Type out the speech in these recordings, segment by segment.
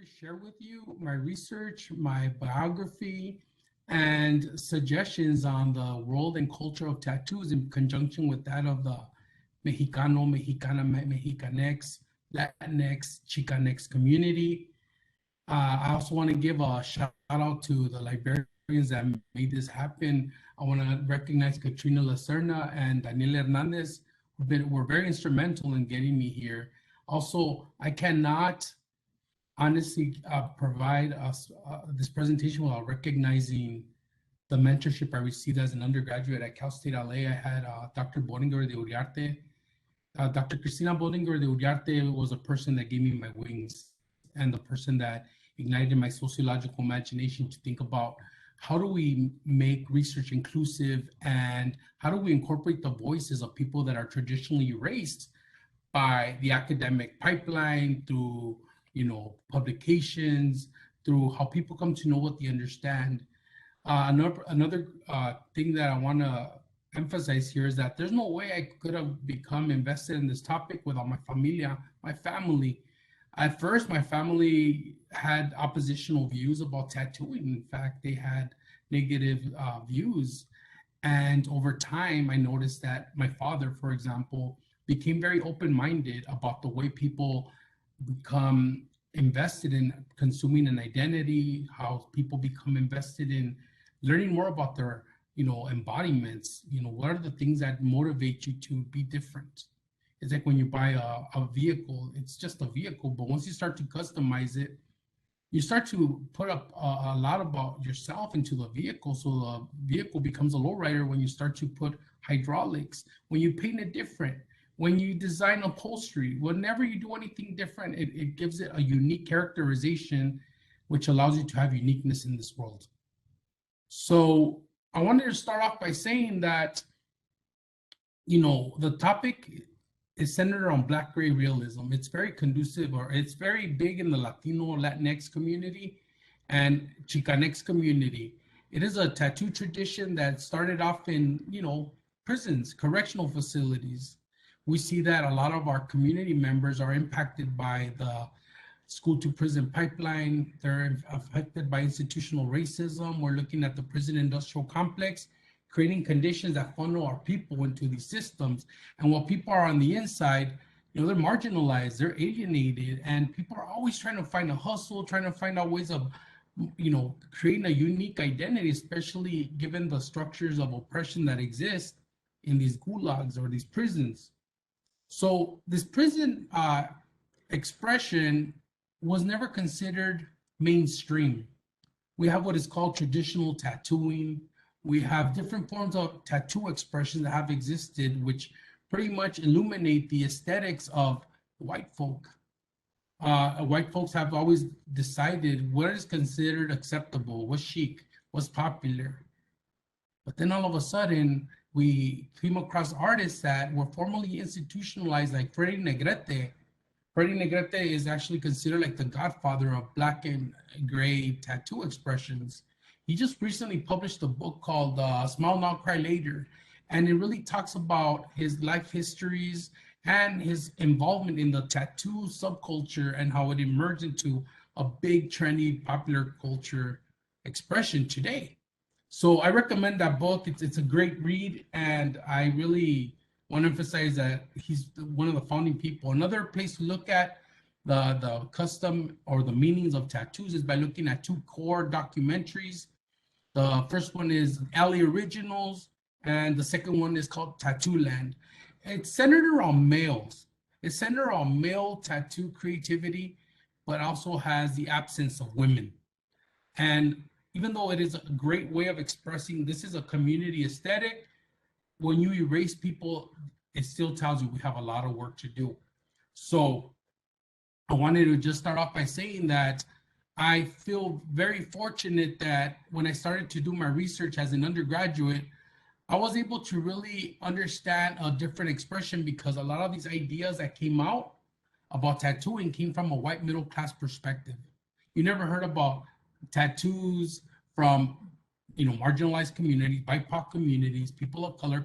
to share with you my research, my biography, and suggestions on the world and culture of tattoos in conjunction with that of the Mexicano, Mexicana, Mexicanex, Latinx, Chicanx community. I also want to give a shout out to the librarians that made this happen. I want to recognize Katrina Lacerna and Daniel Hernandez, were very instrumental in getting me here. Also, I cannot honestly provide us this presentation without recognizing the mentorship I received as an undergraduate at Cal State LA. I had Dr. Bodinger de Uriarte. Dr. Cristina Bodinger de Uriarte was a person that gave me my wings and the person that ignited my sociological imagination to think about how do we make research inclusive and how do we incorporate the voices of people that are traditionally erased by the academic pipeline through publications, through how people come to know what they understand. Another thing that I want to emphasize here is that there's no way I could have become invested in this topic without my familia, my family. At first, my family had oppositional views about tattooing. In fact, they had negative views. And over time, I noticed that my father, for example, became very open-minded about the way people become invested in consuming an identity, how people become invested in learning more about their embodiments. What are the things that motivate you to be different? It's like when you buy a vehicle, it's just a vehicle, but once you start to customize it, you start to put up a lot about yourself into the vehicle. So the vehicle becomes a lowrider when you start to put hydraulics, when you paint it different, when you design upholstery, whenever you do anything different, it gives it a unique characterization, which allows you to have uniqueness in this world. So I wanted to start off by saying that, the topic is centered around Black gray realism. It's very conducive, or it's very big in the Latino, Latinx community and Chicanx community. It is a tattoo tradition that started off in, prisons, correctional facilities. We see that a lot of our community members are impacted by the school to prison pipeline. They're affected by institutional racism. We're looking at the prison industrial complex, creating conditions that funnel our people into these systems. And while people are on the inside, they're marginalized, they're alienated, and people are always trying to find a hustle, trying to find out ways of, creating a unique identity, especially given the structures of oppression that exist in these gulags or these prisons. So this prison expression was never considered mainstream. We have what is called traditional tattooing. We have different forms of tattoo expression that have existed, which pretty much illuminate the aesthetics of white folk. White folks have always decided what is considered acceptable, what's chic, what's popular. But then all of a sudden, we came across artists that were formally institutionalized, like Freddie Negrete. Freddie Negrete is actually considered like the godfather of Black and gray tattoo expressions. He just recently published a book called Smile Now, Cry Later, and it really talks about his life histories and his involvement in the tattoo subculture and how it emerged into a big, trendy, popular culture expression today. So I recommend that book. It's a great read, and I really want to emphasize that he's one of the founding people. Another place to look at the custom or the meanings of tattoos is by looking at two core documentaries. The first one is LA Originals, and the second one is called Tattoo Land. It's centered around males. It's centered around male tattoo creativity, but also has the absence of women. And even though it is a great way of expressing this is a community aesthetic, when you erase people, it still tells you we have a lot of work to do. So I wanted to just start off by saying that I feel very fortunate that when I started to do my research as an undergraduate, I was able to really understand a different expression, because a lot of these ideas that came out about tattooing came from a white middle class perspective. You never heard about tattoos from marginalized communities, BIPOC communities, people of color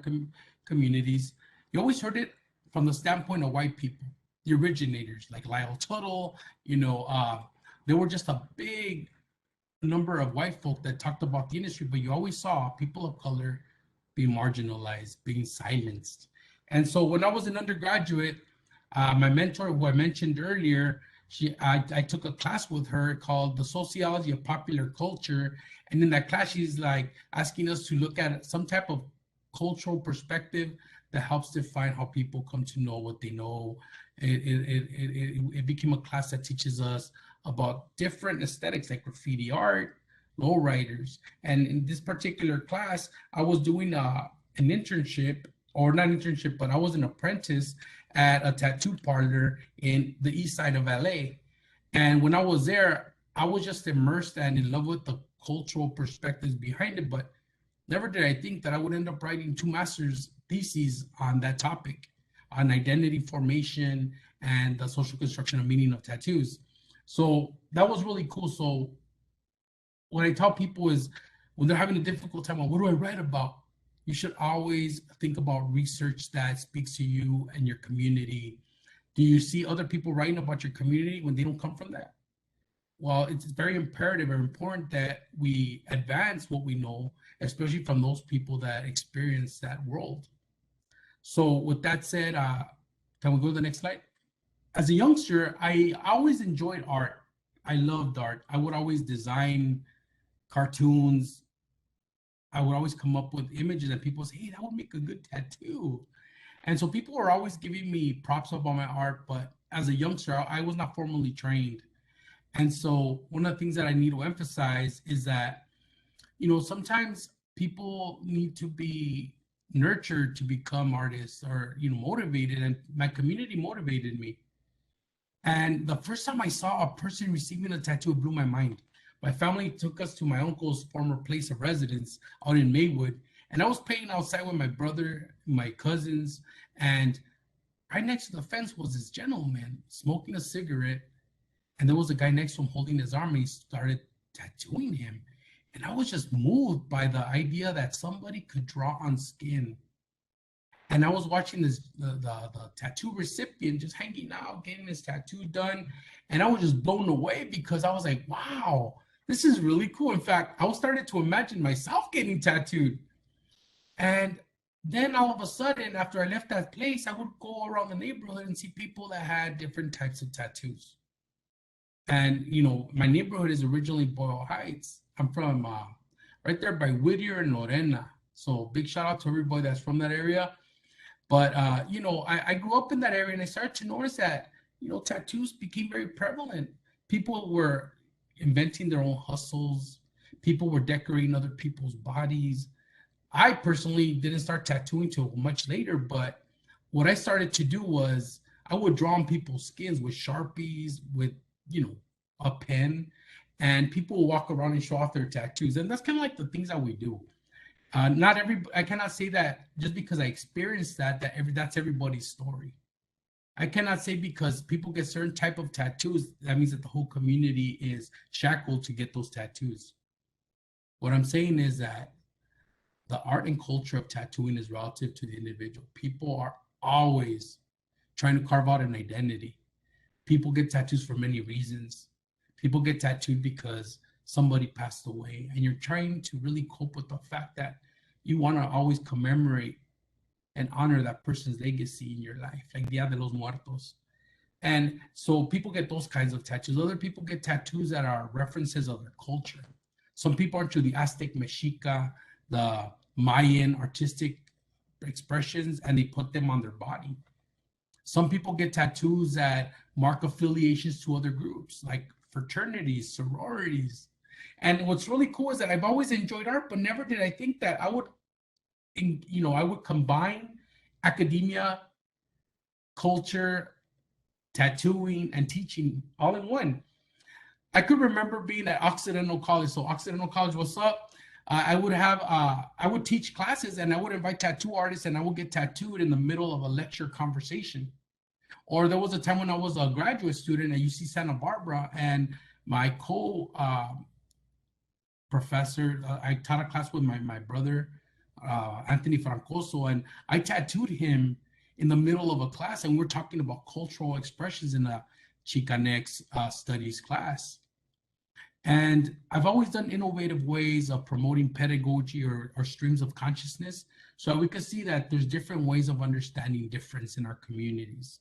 communities. You always heard it from the standpoint of white people, the originators like Lyle Tuttle, there were just a big number of white folk that talked about the industry, but you always saw people of color being marginalized, being silenced. And so when I was an undergraduate, my mentor, who I mentioned earlier, I took a class with her called The Sociology of Popular Culture. And in that class, she's like asking us to look at some type of cultural perspective that helps define how people come to know what they know. It became a class that teaches us about different aesthetics like graffiti art, lowriders. And in this particular class, I was doing an internship, or not internship, but I was an apprentice at a tattoo parlor in the east side of LA. And when I was there, I was just immersed and in love with the cultural perspectives behind it. But never did I think that I would end up writing 2 master's theses on that topic, on identity formation and the social construction of meaning of tattoos. So that was really cool. So what I tell people is when they're having a difficult time, well, what do I write about? You should always think about research that speaks to you and your community. Do you see other people writing about your community when they don't come from that? Well, it's very imperative or important that we advance what we know, especially from those people that experience that world. So with that said, can we go to the next slide? As a youngster, I always enjoyed art. I loved art. I would always design cartoons. I would always come up with images and people say, hey, that would make a good tattoo. And so people were always giving me props up on my art, but as a youngster, I was not formally trained. And so one of the things that I need to emphasize is that, sometimes people need to be nurtured to become artists or, motivated. And my community motivated me. And the first time I saw a person receiving a tattoo, it blew my mind. My family took us to my uncle's former place of residence out in Maywood. And I was playing outside with my brother, my cousins, and right next to the fence was this gentleman smoking a cigarette. And there was a guy next to him holding his arm, and he started tattooing him. And I was just moved by the idea that somebody could draw on skin. And I was watching the tattoo recipient just hanging out, getting his tattoo done. And I was just blown away because I was like, wow, this is really cool. In fact, I started to imagine myself getting tattooed. And then all of a sudden, after I left that place, I would go around the neighborhood and see people that had different types of tattoos. And, my neighborhood is originally Boyle Heights. I'm from right there by Whittier and Lorena. So big shout out to everybody that's from that area. But, I grew up in that area and I started to notice that, tattoos became very prevalent. People were inventing their own hustles. People were decorating other people's bodies. I personally didn't start tattooing till much later, but what I started to do was I would draw on people's skins with Sharpies, with, a pen, and people will walk around and show off their tattoos. And that's kind of like the things that we do. I cannot say that just because I experienced that's everybody's story. I cannot say because people get certain type of tattoos, that means that the whole community is shackled to get those tattoos. What I'm saying is that the art and culture of tattooing is relative to the individual. People are always trying to carve out an identity. People get tattoos for many reasons. People get tattooed because somebody passed away, and you're trying to really cope with the fact that you want to always commemorate and honor that person's legacy in your life, like Dia de los Muertos. And so people get those kinds of tattoos. Other people get tattoos that are references of their culture. Some people are to the Aztec, Mexica, the Mayan artistic expressions, and they put them on their body. Some people get tattoos that mark affiliations to other groups, like fraternities, sororities. And what's really cool is that I've always enjoyed art, but never did I think that I would combine academia, culture, tattooing, and teaching all in one. I could remember being at Occidental College. So Occidental College, what's up? I would teach classes and I would invite tattoo artists and I would get tattooed in the middle of a lecture conversation. Or there was a time when I was a graduate student at UC Santa Barbara and my professor, I taught a class with my brother, Anthony Francoso, and I tattooed him in the middle of a class, and we're talking about cultural expressions in a Chicanx studies class. And I've always done innovative ways of promoting pedagogy or streams of consciousness. So we can see that there's different ways of understanding difference in our communities.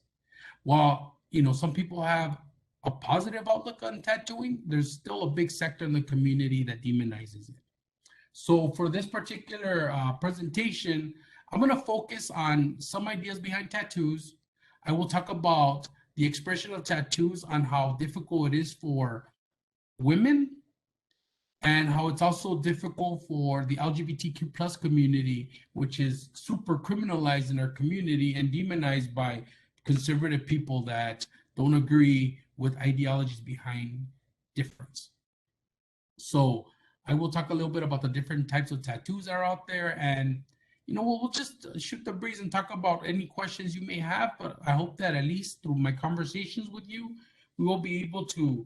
While, some people have a positive outlook on tattooing, there's still a big sector in the community that demonizes it. So for this particular presentation, I'm going to focus on some ideas behind tattoos. I will talk about the expression of tattoos, on how difficult it is for women, and how it's also difficult for the LGBTQ plus community, which is super criminalized in our community and demonized by conservative people that don't agree with ideologies behind difference. So I will talk a little bit about the different types of tattoos that are out there, and we'll just shoot the breeze and talk about any questions you may have. But I hope that at least through my conversations with you, we will be able to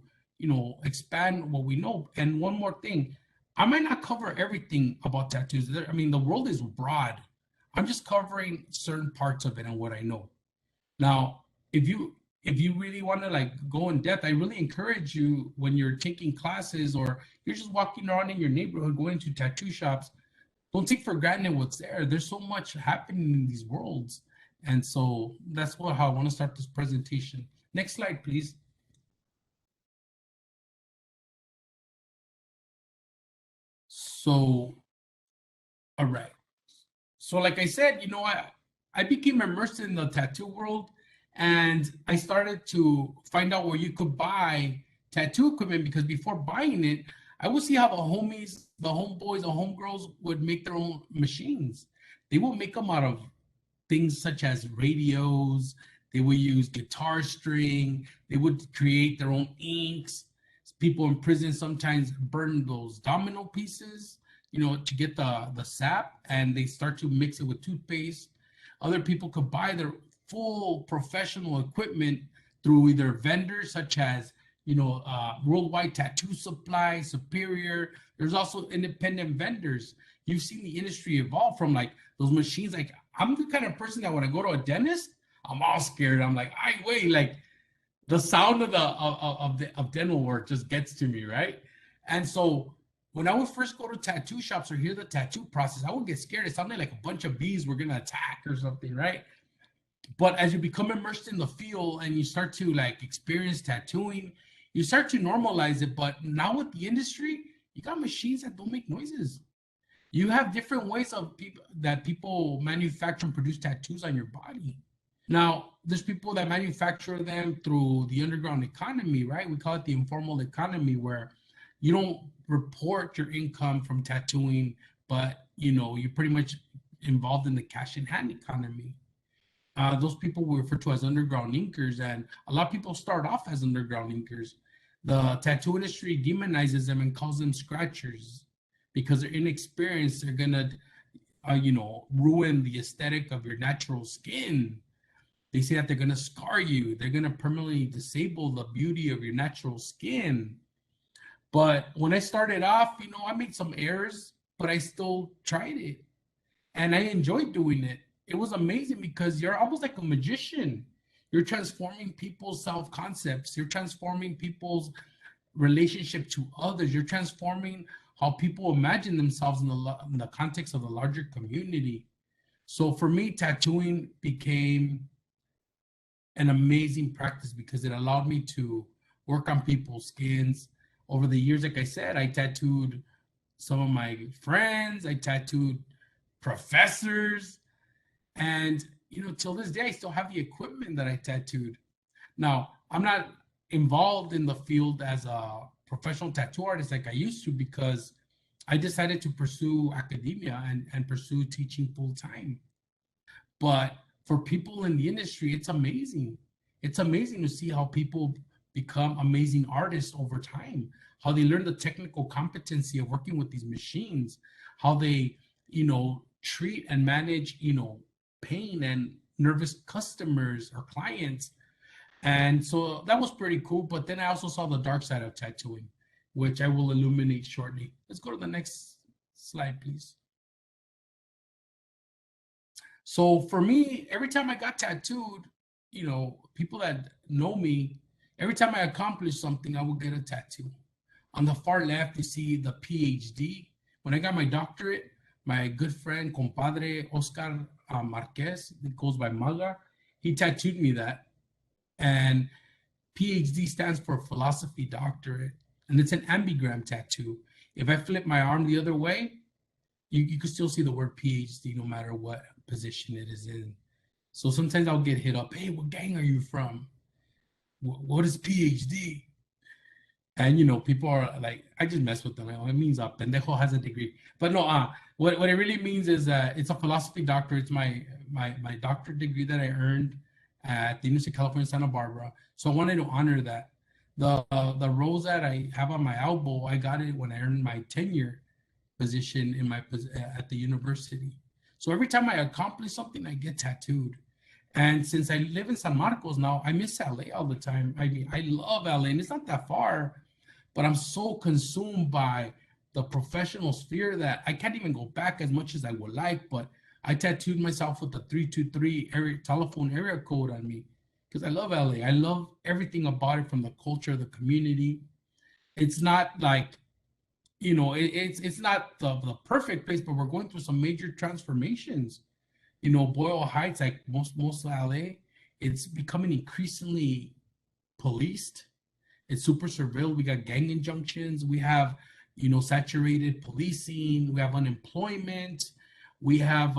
expand what we know. And one more thing, I might not cover everything about tattoos. I mean, the world is broad. I'm just covering certain parts of it and what I know. Now, if you really want to like go in depth, I really encourage you, when you're taking classes or you're just walking around in your neighborhood, going to tattoo shops, don't take for granted what's there. There's so much happening in these worlds. And so that's how I want to start this presentation. Next slide, please. So, all right. So like I said, I became immersed in the tattoo world, and I started to find out where you could buy tattoo equipment, because before buying it, I would see how the homies, the homeboys, the homegirls would make their own machines. They would make them out of things such as radios. They would use guitar string. They would create their own inks. People in prison sometimes burn those domino pieces, to get the sap, and they start to mix it with toothpaste. Other people could buy their full professional equipment through either vendors such as, Worldwide Tattoo Supply, Superior. There's also independent vendors. You've seen the industry evolve from like those machines. Like, I'm the kind of person that when I go to a dentist, I'm all scared. I'm like, I wait, like the sound of the dental work just gets to me, right? And so when I would first go to tattoo shops or hear the tattoo process, I would get scared. It sounded like a bunch of bees were gonna attack or something, right? But as you become immersed in the field and you start to like experience tattooing, you start to normalize it. But now with the industry, you got machines that don't make noises. You have different ways of people manufacture and produce tattoos on your body. Now, there's people that manufacture them through the underground economy, right? We call it the informal economy, where you don't report your income from tattooing, but you're pretty much involved in the cash in hand economy. Those people we refer to as underground inkers, and a lot of people start off as underground inkers. The tattoo industry demonizes them and calls them scratchers because they're inexperienced. They're gonna, ruin the aesthetic of your natural skin. They say that they're going to scar you. They're going to permanently disable the beauty of your natural skin. But when I started off, I made some errors, but I still tried it. And I enjoyed doing it. It was amazing because you're almost like a magician. You're transforming people's self concepts. You're transforming people's relationship to others. You're transforming how people imagine themselves in the context of the larger community. So for me, tattooing became an amazing practice because it allowed me to work on people's skins. Over the years, like I said, I tattooed some of my friends, I tattooed professors, and till this day, I still have the equipment that I tattooed. Now, I'm not involved in the field as a professional tattoo artist like I used to, because I decided to pursue academia and pursue teaching full time. But for people in the industry, it's amazing. It's amazing to see how people become amazing artists over time, how they learn the technical competency of working with these machines, how they, treat and manage, pain and nervous customers or clients. And so that was pretty cool. But then I also saw the dark side of tattooing, which I will illuminate shortly. Let's go to the next slide, please. So for me, every time I got tattooed, people that know me, every time I accomplished something, I would get a tattoo. On the far left, you see the PhD. When I got my doctorate, my good friend, compadre Oscar Marquez, it goes by Maga, he tattooed me that. And PhD stands for philosophy doctorate, and it's an ambigram tattoo. If I flip my arm the other way, you can still see the word PhD no matter what position it is in. So sometimes I'll get hit up. Hey, what gang are you from? What is PhD? And people are like, I just mess with them. Like, oh, it means pendejo has a degree. But no, what it really means is that it's a philosophy doctor. It's my doctorate degree that I earned at the University of California, Santa Barbara. So I wanted to honor that. The rose that I have on my elbow, I got it when I earned my tenure position at the university. So every time I accomplish something, I get tattooed. And since I live in San Marcos now, I miss LA all the time. I mean, I love LA, and it's not that far, but I'm so consumed by the professional sphere that I can't even go back as much as I would like. But I tattooed myself with the 323 telephone area code on me because I love LA. I love everything about it, from the culture, the community. It's not like, it's not the perfect place, but we're going through some major transformations. Boyle Heights, like most of LA, it's becoming increasingly policed. It's super surveilled. We got gang injunctions. We have, saturated policing. We have unemployment. We have,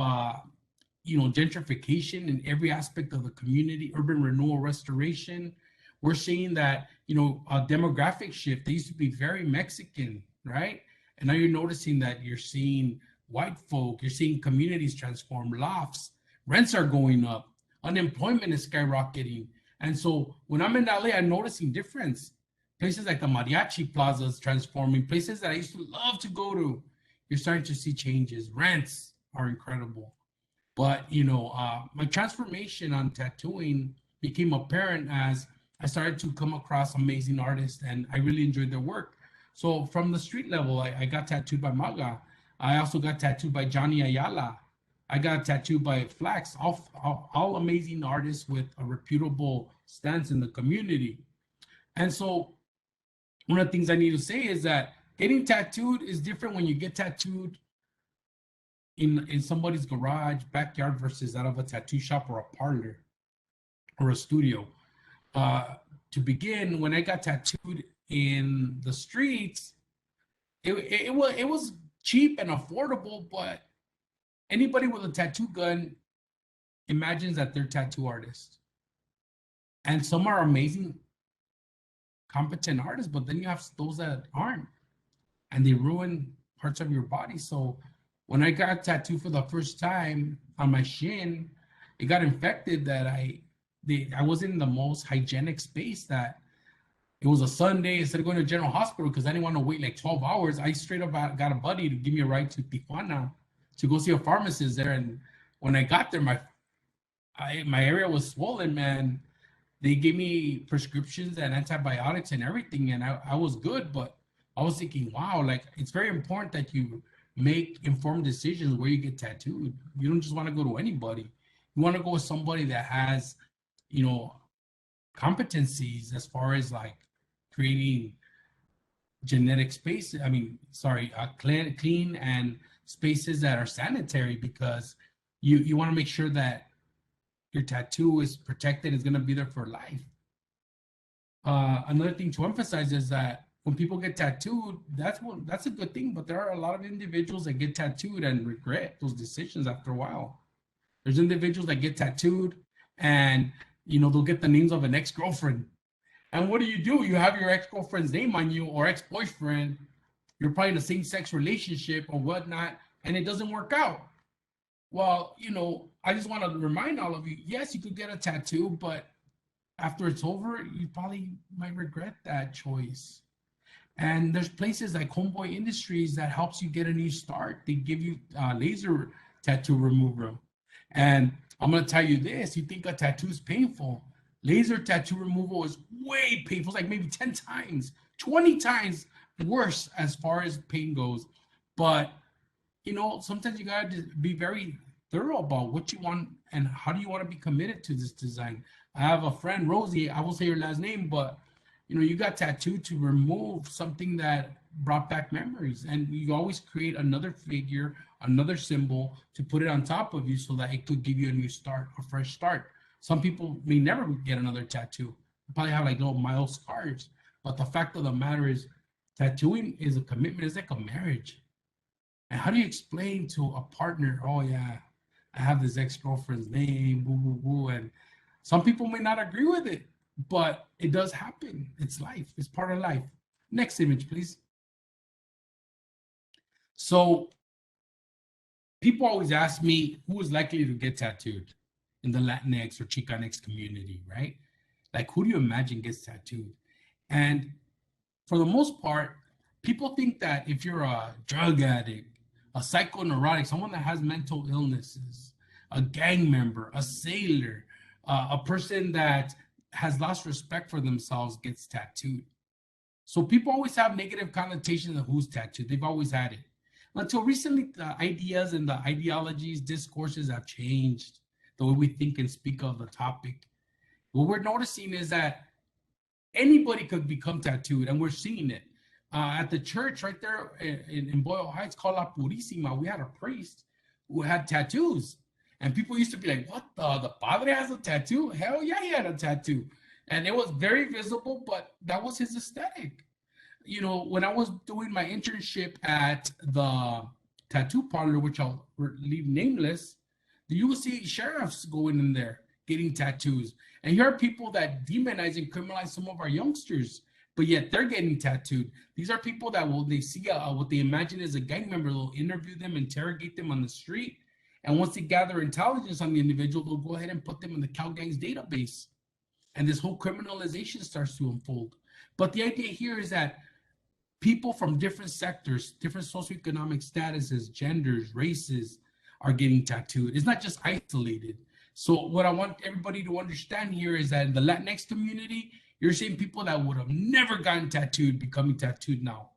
gentrification in every aspect of the community, urban renewal, restoration. We're seeing that, a demographic shift. They used to be very Mexican, right? And now you're noticing that you're seeing white folk, you're seeing communities transform, lofts, rents are going up, unemployment is skyrocketing. And so when I'm in LA, I'm noticing difference. Places like the Mariachi Plazas transforming, places that I used to love to go to, you're starting to see changes. Rents are incredible. But, my transformation on tattooing became apparent as I started to come across amazing artists, and I really enjoyed their work. So from the street level, I got tattooed by Maga. I also got tattooed by Johnny Ayala. I got tattooed by Flax, all amazing artists with a reputable stance in the community. And so one of the things I need to say is that getting tattooed is different when you get tattooed in somebody's garage, backyard, versus out of a tattoo shop or a parlor or a studio. To begin, when I got tattooed in the streets, it was cheap and affordable, but anybody with a tattoo gun imagines that they're tattoo artists. And some are amazing, competent artists, but then you have those that aren't, and they ruin parts of your body. So when I got tattooed for the first time on my shin, it got infected that I wasn't in the most hygienic space. That it was a Sunday. Instead of going to General Hospital, because I didn't want to wait like 12 hours, I straight up got a buddy to give me a ride to Tijuana to go see a pharmacist there. And when I got there, my area was swollen, man. They gave me prescriptions and antibiotics and everything, and I was good. But I was thinking, wow, like, it's very important that you make informed decisions where you get tattooed. You don't just want to go to anybody. You want to go with somebody that has, competencies as far as like creating genetic space. I mean, sorry, clean and spaces that are sanitary, because you want to make sure that your tattoo is protected, is going to be there for life. Another thing to emphasize is that when people get tattooed, that's a good thing, but there are a lot of individuals that get tattooed and regret those decisions after a while. There's individuals that get tattooed and they'll get the names of an ex-girlfriend. And what do? You have your ex-girlfriend's name on you, or ex-boyfriend. You're probably in a same-sex relationship or whatnot, and it doesn't work out. Well, I just want to remind all of you, yes, you could get a tattoo, but after it's over, you probably might regret that choice. And there's places like Homeboy Industries that helps you get a new start. They give you laser tattoo removal. And I'm going to tell you this, you think a tattoo is painful. Laser tattoo removal is way painful. It's like maybe 10 times, 20 times worse as far as pain goes. But, sometimes you got to be very thorough about what you want and how do you want to be committed to this design. I have a friend, Rosie, I will say her last name, but You got tattooed to remove something that brought back memories, and you always create another figure, another symbol to put it on top of you so that it could give you a new start, a fresh start. Some people may never get another tattoo, probably have like little mild scars, but the fact of the matter is, tattooing is a commitment. It's like a marriage. And how do you explain to a partner, oh yeah, I have this ex-girlfriend's name, boo boo boo, and some people may not agree with it, but it does happen. It's life. It's part of life. Next image, please. So people always ask me who is likely to get tattooed in the Latinx or Chicanx community, right? Like, who do you imagine gets tattooed? And for the most part, people think that if you're a drug addict, a psychoneurotic, someone that has mental illnesses, a gang member, a sailor, a person that has lost respect for themselves gets tattooed. So people always have negative connotations of who's tattooed. They've always had it. Until recently, the ideas and the ideologies, discourses have changed, the way we think and speak of the topic. What we're noticing is that anybody could become tattooed, and we're seeing it. At the church right there in Boyle Heights called La Purísima, we had a priest who had tattoos. And people used to be like, what, the padre has a tattoo? Hell yeah, he had a tattoo. And it was very visible, but that was his aesthetic. When I was doing my internship at the tattoo parlor, which I'll leave nameless, you will see sheriffs going in there getting tattoos. And here are people that demonize and criminalize some of our youngsters, but yet they're getting tattooed. These are people that they see what they imagine as a gang member, they'll interview them, interrogate them on the street. And once they gather intelligence on the individual, they'll go ahead and put them in the Cal Gangs database. And this whole criminalization starts to unfold. But the idea here is that people from different sectors, different socioeconomic statuses, genders, races are getting tattooed. It's not just isolated. So what I want everybody to understand here is that in the Latinx community, you're seeing people that would have never gotten tattooed becoming tattooed now.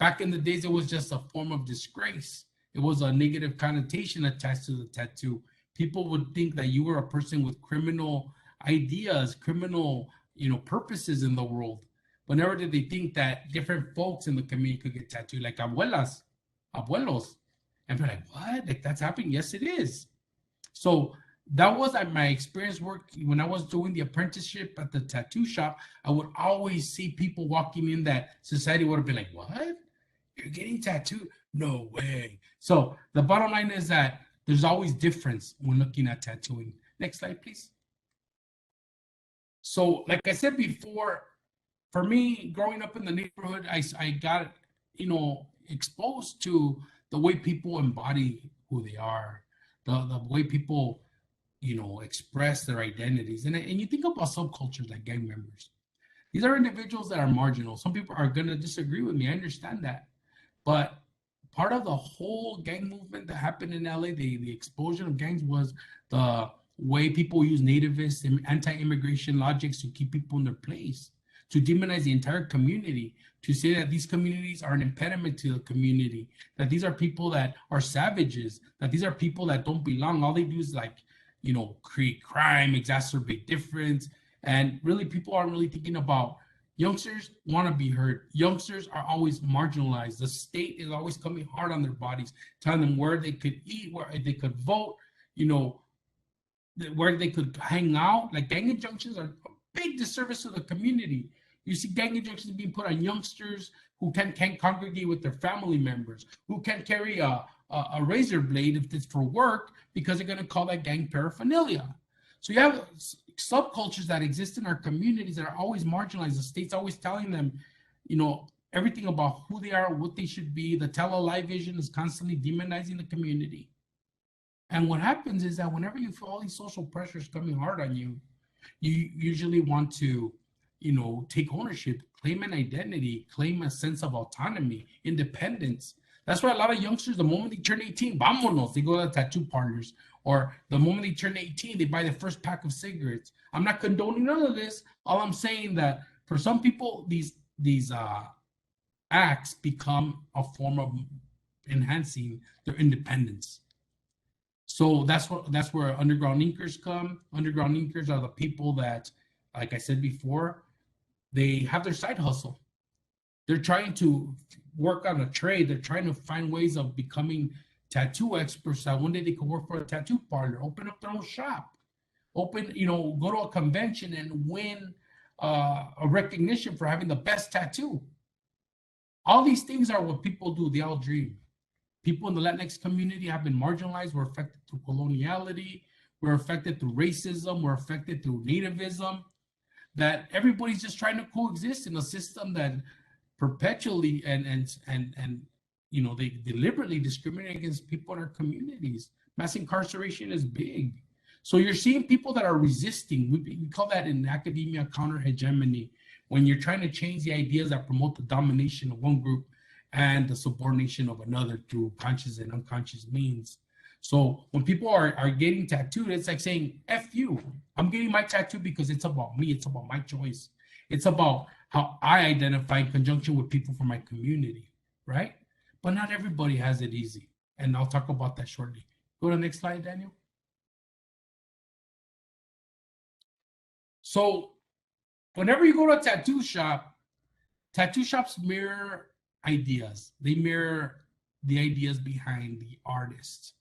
Back in the days, it was just a form of disgrace. It was a negative connotation attached to the tattoo. People would think that you were a person with criminal ideas, criminal, purposes in the world. But never did they think that different folks in the community could get tattooed, like abuelas, abuelos. And they're like, what? Like, that's happening? Yes, it is. So that was my experience work when I was doing the apprenticeship at the tattoo shop. I would always see people walking in that society would have been like, what? You're getting tattooed? No way. So the bottom line is that there's always difference when looking at tattooing. Next slide, please. So like I said before, for me, growing up in the neighborhood, I got, exposed to the way people embody who they are, the way people, express their identities. And you think about subcultures like gang members. These are individuals that are marginal. Some people are going to disagree with me. I understand that. But part of the whole gang movement that happened in LA, the explosion of gangs, was the way people use nativist and anti-immigration logics to keep people in their place, to demonize the entire community, to say that these communities are an impediment to the community, that these are people that are savages, that these are people that don't belong. All they do is create crime, exacerbate difference. And really, people aren't really thinking about youngsters want to be heard. Youngsters are always marginalized. The state is always coming hard on their bodies, telling them where they could eat, where they could vote, where they could hang out. Like, gang injunctions are a big disservice to the community. You see gang injunctions being put on youngsters who can't congregate with their family members, who can't carry a razor blade if it's for work because they're going to call that gang paraphernalia. So you have subcultures that exist in our communities that are always marginalized. The state's always telling them, everything about who they are, what they should be. The tell-a-lie vision is constantly demonizing the community. And what happens is that whenever you feel all these social pressures coming hard on you, you usually want to, take ownership, claim an identity, claim a sense of autonomy, independence. That's why a lot of youngsters, the moment they turn 18, vámonos, they go to the tattoo parlors. Or the moment they turn 18, they buy their first pack of cigarettes. I'm not condoning none of this. All I'm saying that for some people, these acts become a form of enhancing their independence. So that's where underground inkers come. Underground inkers are the people that, like I said before, they have their side hustle. They're trying to work on a trade. They're trying to find ways of becoming tattoo experts that one day they could work for a tattoo parlor, open up their own shop, open, go to a convention and win a recognition for having the best tattoo. All these things are what people do. They all dream. People in the Latinx community have been marginalized. We're affected through coloniality. We're affected through racism. We're affected through nativism. That everybody's just trying to coexist in a system that perpetually and they deliberately discriminate against people in our communities. Mass incarceration is big. So you're seeing people that are resisting. We call that in academia counter hegemony, when you're trying to change the ideas that promote the domination of one group and the subordination of another through conscious and unconscious means. So when people are getting tattooed, it's like saying, F you. I'm getting my tattoo because it's about me. It's about my choice. It's about how I identify in conjunction with people from my community, right? But not everybody has it easy. And I'll talk about that shortly. Go to the next slide, Daniel. So whenever you go to a tattoo shops mirror ideas. They mirror the ideas behind the artists.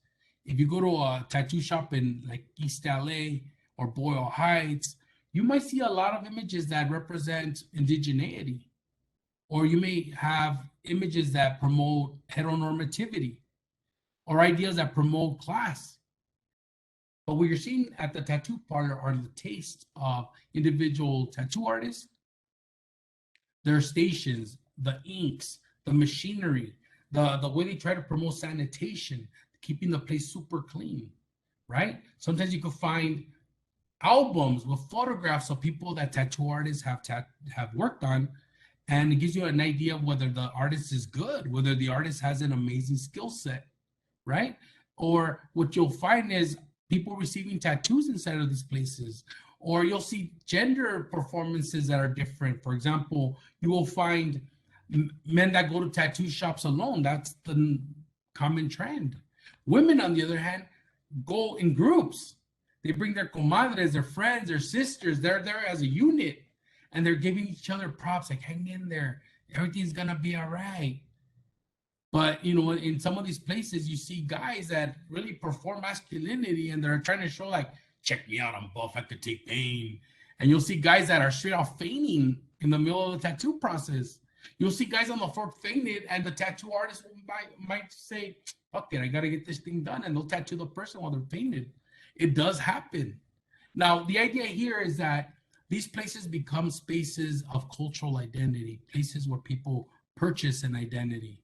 If you go to a tattoo shop in like East LA or Boyle Heights, you might see a lot of images that represent indigeneity, or you may have images that promote heteronormativity or ideas that promote class. But what you're seeing at the tattoo parlor are the tastes of individual tattoo artists, their stations, the inks, the machinery, the way they try to promote sanitation, keeping the place super clean, right? Sometimes you could find albums with photographs of people that tattoo artists have worked on, and it gives you an idea of whether the artist is good, whether the artist has an amazing skill set, right? Or what you'll find is people receiving tattoos inside of these places, or you'll see gender performances that are different. For example, you will find men that go to tattoo shops alone. That's the common trend. Women, on the other hand, go in groups. They bring their comadres, their friends, their sisters. They're there as a unit, and they're giving each other props, like, hang in there. Everything's going to be all right. But, in some of these places, you see guys that really perform masculinity, and they're trying to show, like, check me out, I'm buff, I could take pain. And you'll see guys that are straight off fainting in the middle of the tattoo process. You'll see guys on the floor fainted, and the tattoo artist might say, fuck it, I got to get this thing done. And they'll tattoo the person while they're fainted. It does happen. Now, the idea here is that these places become spaces of cultural identity, places where people purchase an identity.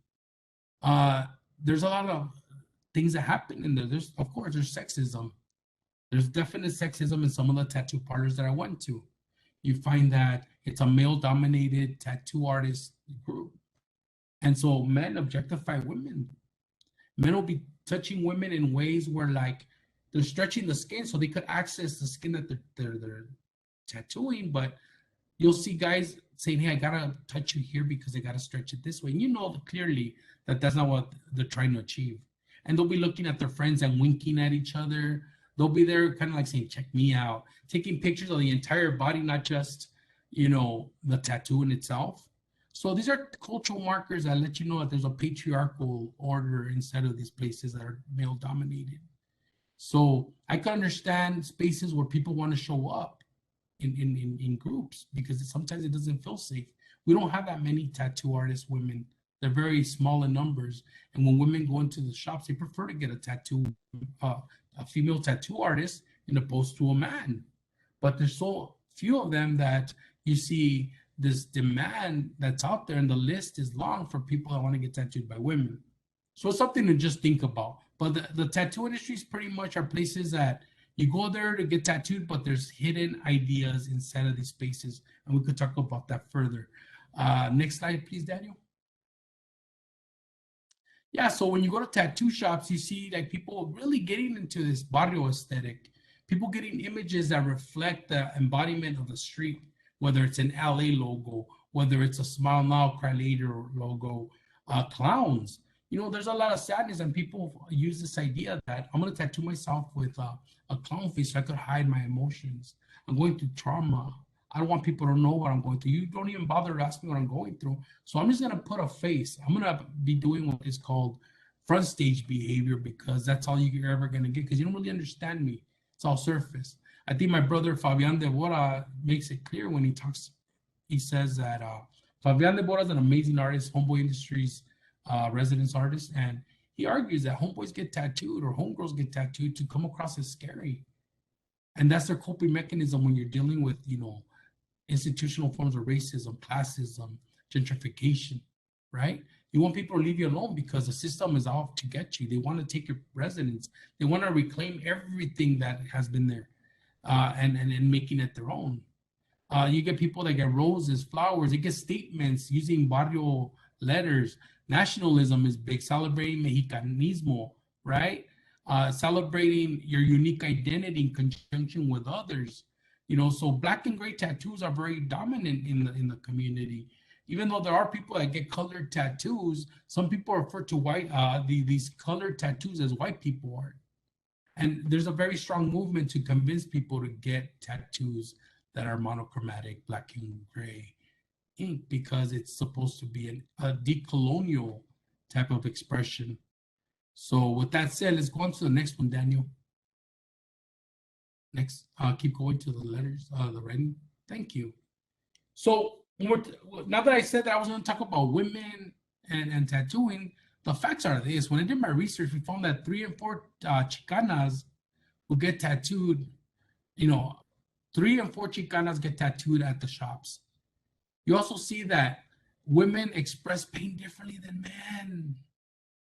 There's a lot of things that happen in there. There's sexism. There's definite sexism in some of the tattoo parlors that I went to. You find that it's a male-dominated tattoo artist group. And so men objectify women. Men will be touching women in ways where, like, they're stretching the skin so they could access the skin that they're tattooing, but you'll see guys saying, hey, I gotta touch you here because I gotta stretch it this way. And you know clearly that that's not what they're trying to achieve. And they'll be looking at their friends and winking at each other. They'll be there kind of like saying, check me out, taking pictures of the entire body, not just, the tattoo in itself. So these are cultural markers that let you know that there's a patriarchal order inside of these places that are male dominated. So I can understand spaces where people want to show up in groups because sometimes it doesn't feel safe. We don't have that many tattoo artists, women. They're very small in numbers. And when women go into the shops, they prefer to get a tattoo, a female tattoo artist, in opposed to a man. But there's so few of them that you see this demand that's out there, and the list is long for people that want to get tattooed by women. So it's something to just think about. But the tattoo industries pretty much are places that you go there to get tattooed, but there's hidden ideas inside of these spaces. And we could talk about that further. Next slide, please, Daniel. Yeah, so when you go to tattoo shops, you see like people really getting into this barrio aesthetic. People getting images that reflect the embodiment of the street, whether it's an LA logo, whether it's a Smile Now, Cry Later logo, clowns. There's a lot of sadness, and people use this idea that I'm going to tattoo myself with a clown face so I could hide my emotions. I'm going through trauma. I don't want people to know what I'm going through. You don't even bother to ask me what I'm going through. So I'm just going to put a face. I'm going to be doing what is called front stage behavior, because that's all you're ever going to get, because you don't really understand me. It's all surface. I think my brother Fabian de Bora makes it clear when he talks. He says that Fabian de Bora is an amazing artist, Homeboy Industries residence artist, and he argues that homeboys get tattooed or homegirls get tattooed to come across as scary. And that's their coping mechanism when you're dealing with, institutional forms of racism, classism, gentrification, right? You want people to leave you alone because the system is out to get you. They want to take your residence. They want to reclaim everything that has been there and making it their own. You get people that get roses, flowers, they get statements using barrio letters. Nationalism is big, celebrating Mexicanismo, right? Celebrating your unique identity in conjunction with others. So black and gray tattoos are very dominant in the community. Even though there are people that get colored tattoos, some people refer to these colored tattoos as white people art. And there's a very strong movement to convince people to get tattoos that are monochromatic, black and gray ink, because it's supposed to be a decolonial type of expression. So with that said, let's go on to the next one, Daniel. Next, keep going to the letters, the writing. Thank you. So now that I said that I was going to talk about women and tattooing, the facts are this. When I did my research, we found that 3 in 4 Chicanas who get tattooed, 3 in 4 Chicanas get tattooed at the shops. You also see that women express pain differently than men.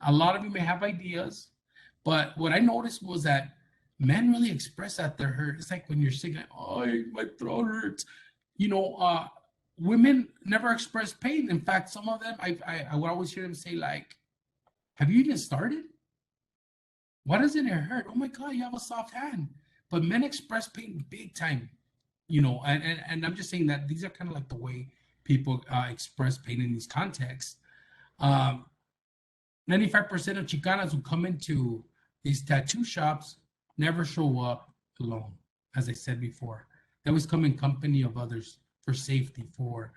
A lot of you may have ideas, but what I noticed was that men really express that they're hurt. It's like when you're sick, like, oh, my throat hurts. Women never express pain. In fact, some of them, I would always hear them say, like, have you even started? Why doesn't it hurt? Oh my God, you have a soft hand. But men express pain big time, and I'm just saying that these are kind of like the way people express pain in these contexts. 95% of Chicanas who come into these tattoo shops never show up alone, as I said before. They always come in company of others for safety, for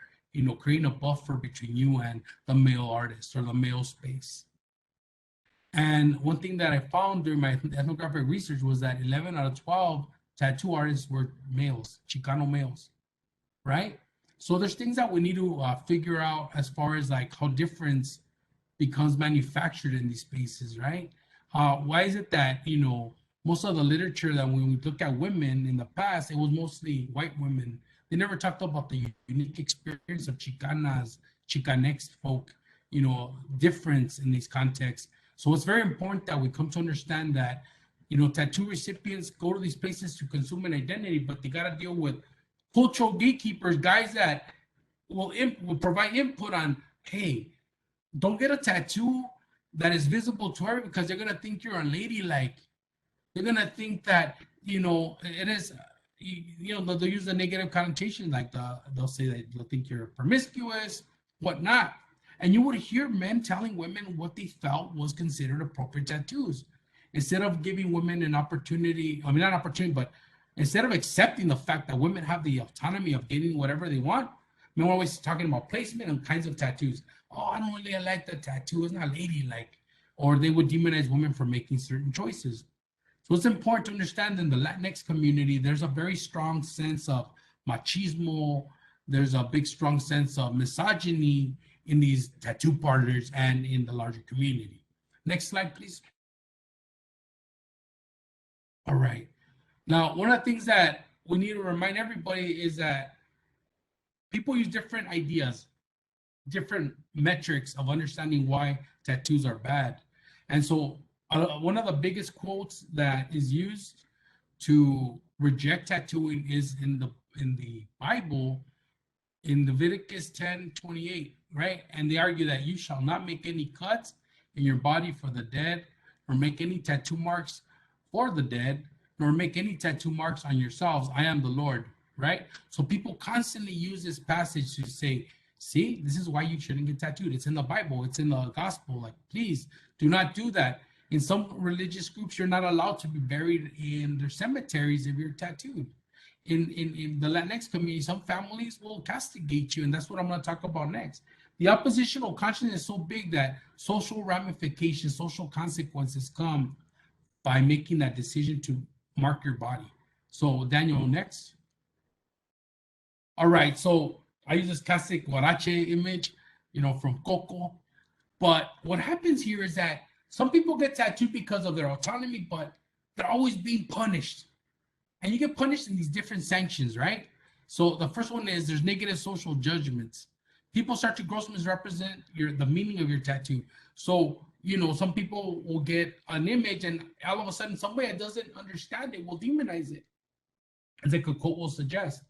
creating a buffer between you and the male artist or the male space. And one thing that I found during my ethnographic research was that 11 out of 12 tattoo artists were males, Chicano males, right? So there's things that we need to figure out as far as like how difference becomes manufactured in these spaces, right? Why is it that, most of the literature that when we look at women in the past, it was mostly white women. They never talked about the unique experience of Chicanas, Chicanx folk, difference in these contexts. So it's very important that we come to understand that, tattoo recipients go to these places to consume an identity, but they got to deal with cultural gatekeepers, guys that will provide input on, hey, don't get a tattoo that is visible to her because they're going to think you're unladylike. They're going to think that, it is, they'll use the negative connotation, like they'll say that they'll think you're promiscuous, whatnot. And you would hear men telling women what they felt was considered appropriate tattoos. Instead of giving women an opportunity, not opportunity, but instead of accepting the fact that women have the autonomy of getting whatever they want, men were always talking about placement and kinds of tattoos. Oh, I don't really like the tattoo. It's not ladylike. Or they would demonize women for making certain choices. So it's important to understand in the Latinx community, there's a very strong sense of machismo. There's a big, strong sense of misogyny in these tattoo parlors and in the larger community. Next slide, please. All right. Now, one of the things that we need to remind everybody is that people use different ideas, different metrics of understanding why tattoos are bad. And so one of the biggest quotes that is used to reject tattooing is in the Bible, in Leviticus 10:28, right? And they argue that you shall not make any cuts in your body for the dead, or make any tattoo marks for the dead, nor make any tattoo marks on yourselves. I am the Lord, right? So people constantly use this passage to say, see, this is why you shouldn't get tattooed. It's in the Bible. It's in the gospel. Like, please do not do that. In some religious groups, you're not allowed to be buried in their cemeteries if you're tattooed. in the Latinx community, some families will castigate you, and that's what I'm going to talk about next. The oppositional consciousness is so big that social ramifications, social consequences come by making that decision to mark your body. So Daniel, next. All right, so I use this classic Guarache image, from Coco. But what happens here is that some people get tattooed because of their autonomy, but they're always being punished. And you get punished in these different sanctions, right? So the first one is there's negative social judgments. People start to grossly misrepresent the meaning of your tattoo. So, some people will get an image and all of a sudden somebody that doesn't understand it will demonize it. As like a quote will suggest,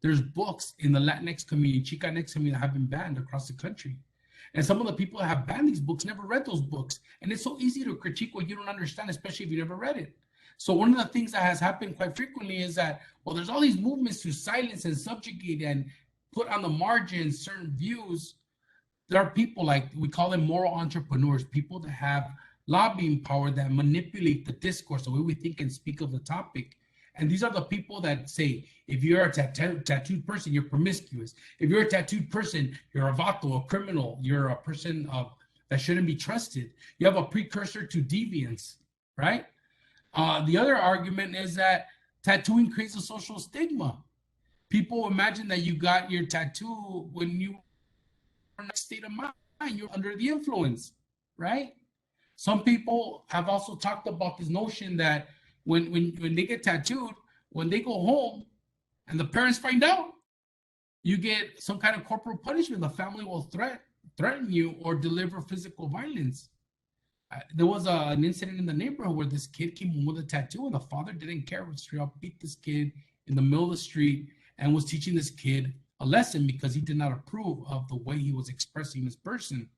there's books in the Latinx community, Chicanx community that have been banned across the country. And some of the people that have banned these books never read those books. And it's so easy to critique what you don't understand, especially if you never read it. So one of the things that has happened quite frequently is that, well, there's all these movements to silence and subjugate and put on the margins certain views. There are people, like we call them moral entrepreneurs, people that have lobbying power that manipulate the discourse, the way we think and speak of the topic. And these are the people that say, if you're a tattooed person, you're promiscuous. If you're a tattooed person, you're a vato, a criminal. You're a person that shouldn't be trusted. You have a precursor to deviance, right? The other argument is that tattooing creates a social stigma. People imagine that you got your tattoo when you were in a state of mind, you're under the influence, right? Some people have also talked about this notion that when they get tattooed, when they go home and the parents find out, you get some kind of corporal punishment. The family will threaten you or deliver physical violence. There was an incident in the neighborhood where this kid came home with a tattoo and the father didn't care, would straight up beat this kid in the middle of the street and was teaching this kid a lesson because he did not approve of the way he was expressing his person.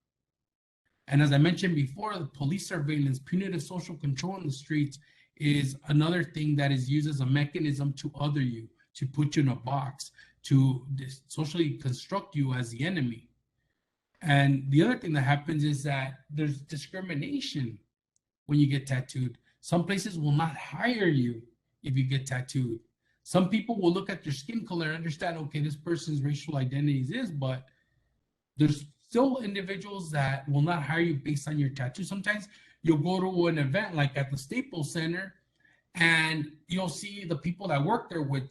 And as I mentioned before, the police surveillance, punitive social control in the streets is another thing that is used as a mechanism to other you, to put you in a box, to socially construct you as the enemy. And the other thing that happens is that there's discrimination when you get tattooed. Some places will not hire you if you get tattooed. Some people will look at your skin color and understand, okay, this person's racial identity is this, but there's still individuals that will not hire you based on your tattoo. Sometimes you'll go to an event like at the Staples Center and you'll see the people that work there with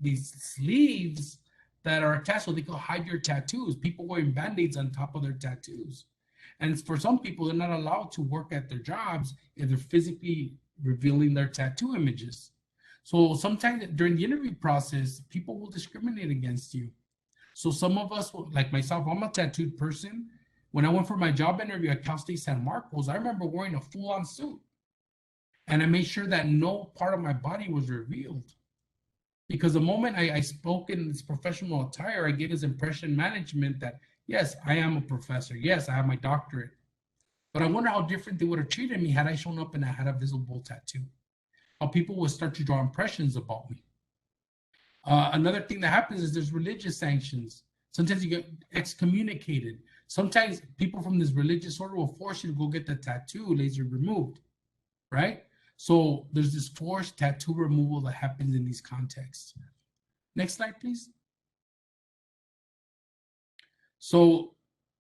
these sleeves that are attached so they can hide your tattoos. People wearing band-aids on top of their tattoos. And for some people, they're not allowed to work at their jobs if they're physically revealing their tattoo images. So sometimes during the interview process, people will discriminate against you. So some of us, like myself, I'm a tattooed person. When I went for my job interview at Cal State San Marcos, I remember wearing a full-on suit. And I made sure that no part of my body was revealed. Because the moment I spoke in this professional attire, I gave this impression management that, yes, I am a professor. Yes, I have my doctorate. But I wonder how different they would have treated me had I shown up and I had a visible tattoo. How people would start to draw impressions about me. Another thing that happens is there's religious sanctions. Sometimes you get excommunicated. Sometimes people from this religious order will force you to go get the tattoo laser removed, right? So there's this forced tattoo removal that happens in these contexts. Next slide, please. So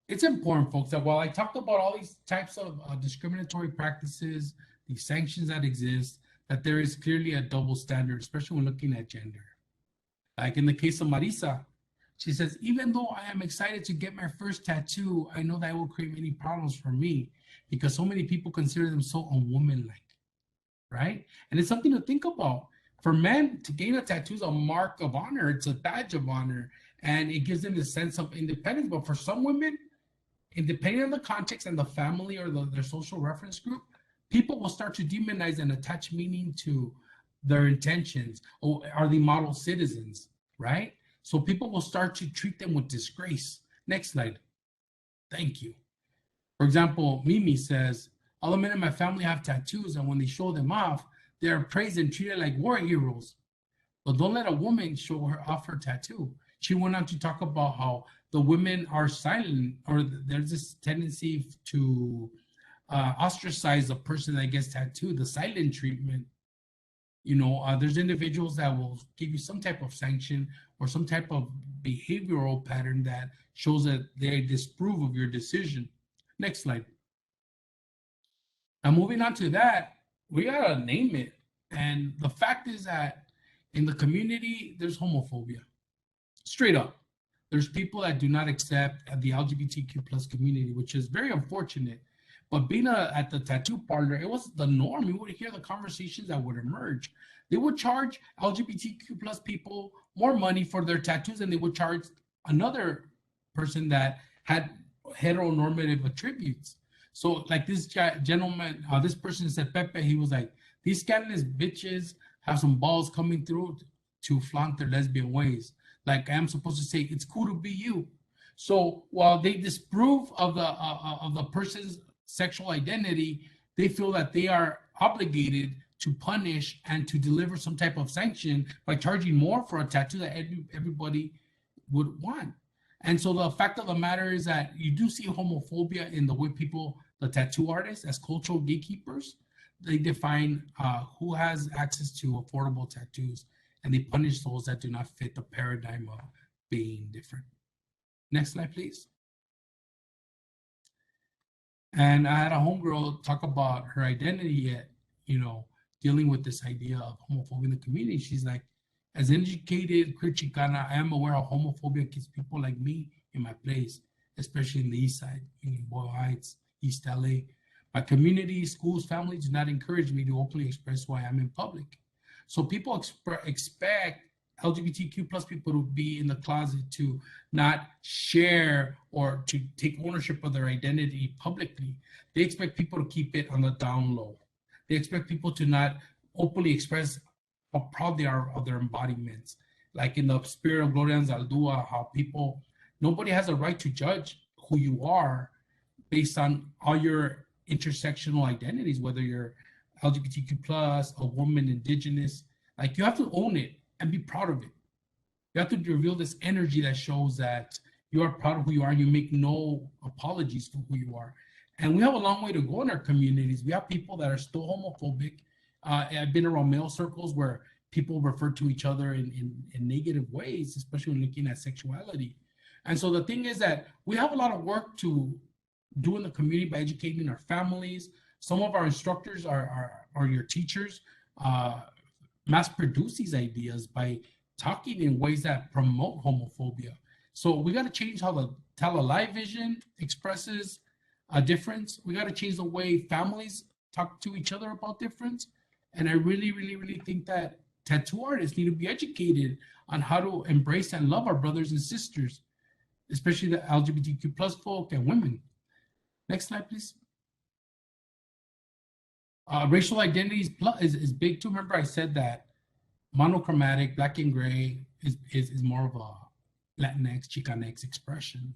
it's important, folks, that while I talked about all these types of discriminatory practices, these sanctions that exist, that there is clearly a double standard, especially when looking at gender. Like in the case of Marisa, she says, even though I am excited to get my first tattoo, I know that it will create many problems for me because so many people consider them so unwomanlike. Right? And it's something to think about. For men, to gain a tattoo is a mark of honor. It's a badge of honor. And it gives them a sense of independence. But for some women, depending on the context and the family or their social reference group, people will start to demonize and attach meaning to their intentions. Or are they model citizens? Right? So people will start to treat them with disgrace. Next slide. Thank you. For example, Mimi says, all the men in my family have tattoos, and when they show them off, they are praised and treated like war heroes. But don't let a woman show her off her tattoo. She went on to talk about how the women are silent, or there's this tendency to ostracize a person that gets tattooed, the silent treatment. There's individuals that will give you some type of sanction or some type of behavioral pattern that shows that they disapprove of your decision. Next slide. Now, moving on to that, we gotta name it. And the fact is that in the community, there's homophobia. Straight up. There's people that do not accept the LGBTQ plus community, which is very unfortunate. But being at the tattoo parlor, it was the norm. You would hear the conversations that would emerge. They would charge LGBTQ plus people more money for their tattoos than they would charge another person that had heteronormative attributes. So, like this gentleman, this person said, Pepe, he was like, these scandalous bitches have some balls coming through to flaunt their lesbian ways. Like I'm supposed to say, it's cool to be you. So while they disapprove of the person's sexual identity, they feel that they are obligated to punish and to deliver some type of sanction by charging more for a tattoo that everybody would want. And so the fact of the matter is that you do see homophobia in the way people, the tattoo artists, as cultural gatekeepers. They define who has access to affordable tattoos, and they punish those that do not fit the paradigm of being different. Next slide, please. And I had a homegirl talk about her identity at, dealing with this idea of homophobia in the community. She's like, as an educated queer Chicana, I am aware of homophobia keeps people like me in my place, especially in the East Side, in Boyle Heights, East LA. My community, schools, families do not encourage me to openly express why I'm in public. So people expect LGBTQ plus people to be in the closet, to not share or to take ownership of their identity publicly. They expect people to keep it on the down low. They expect people to not openly express how proud they are of their embodiments. Like in the spirit of Gloria Anzaldúa, how nobody has a right to judge who you are based on all your intersectional identities, whether you're LGBTQ plus, a woman, indigenous. Like you have to own it and be proud of it. You have to reveal this energy that shows that you are proud of who you are and you make no apologies for who you are. And we have a long way to go in our communities. We have people that are still homophobic. I've been around male circles where people refer to each other in negative ways, especially when looking at sexuality. And so the thing is that we have a lot of work to do in the community by educating our families. Some of our instructors are your teachers, mass produce these ideas by talking in ways that promote homophobia. So we got to change how the television expresses a difference. We got to change the way families talk to each other about difference. And I really, really, really think that tattoo artists need to be educated on how to embrace and love our brothers and sisters, especially the LGBTQ plus folk and women. Next slide, please. Racial identity is big too. Remember, I said that monochromatic, black and gray is more of a Latinx, Chicanx expression.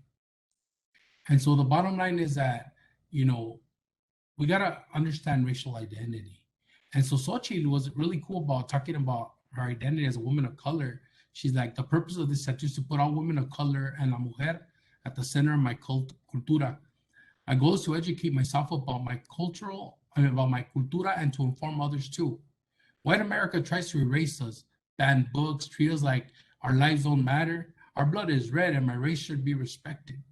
And so the bottom line is that, we got to understand racial identity. And so Xochitl was really cool about talking about her identity as a woman of color. She's like, the purpose of this tattoo is to put all women of color and la mujer at the center of my cultura. My goal is to educate myself about my cultura and to inform others too. White America tries to erase us, ban books, treat us like our lives don't matter. Our blood is red and my race should be respected.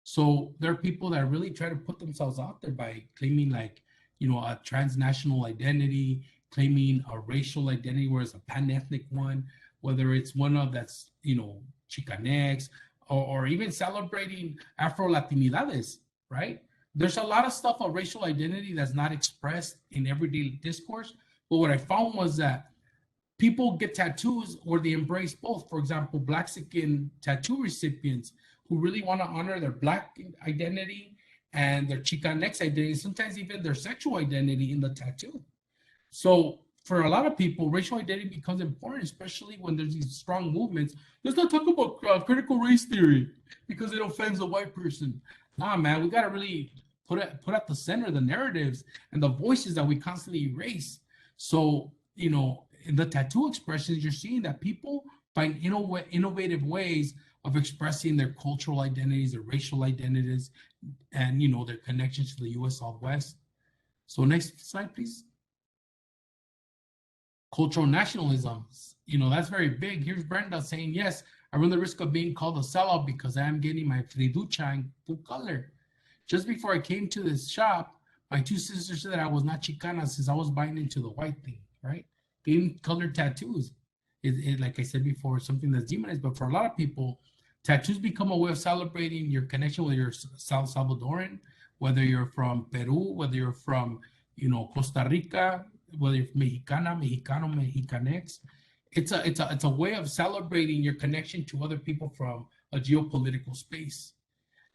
So there are people that really try to put themselves out there by claiming like, a transnational identity, claiming a racial identity, whereas a pan-ethnic one, whether it's one of that's, Chicanx, or even celebrating Afro-Latinidades, right? There's a lot of stuff of racial identity that's not expressed in everyday discourse. But what I found was that people get tattoos where they embrace both. For example, Black skin tattoo recipients who really want to honor their Black identity and their Chicanx identity, sometimes even their sexual identity in the tattoo. So for a lot of people, racial identity becomes important, especially when there's these strong movements. Let's not talk about critical race theory because it offends a white person. Nah, man, we got to really put at the center the narratives and the voices that we constantly erase. So, in the tattoo expressions, you're seeing that people find innovative ways of expressing their cultural identities, their racial identities, and, their connections to the U.S. Southwest. So next slide, please. Cultural nationalism, that's very big. Here's Brenda saying, yes, I run the risk of being called a sellout because I am getting my friducha in full color. Just before I came to this shop, my two sisters said that I was not Chicana since I was buying into the white thing, right? Getting colored tattoos, like I said before, something that's demonized. But for a lot of people, tattoos become a way of celebrating your connection with your South Salvadoran, whether you're from Peru, whether you're from, Costa Rica, whether you're Mexicana, Mexicano, Mexicanex. It's a way of celebrating your connection to other people from a geopolitical space.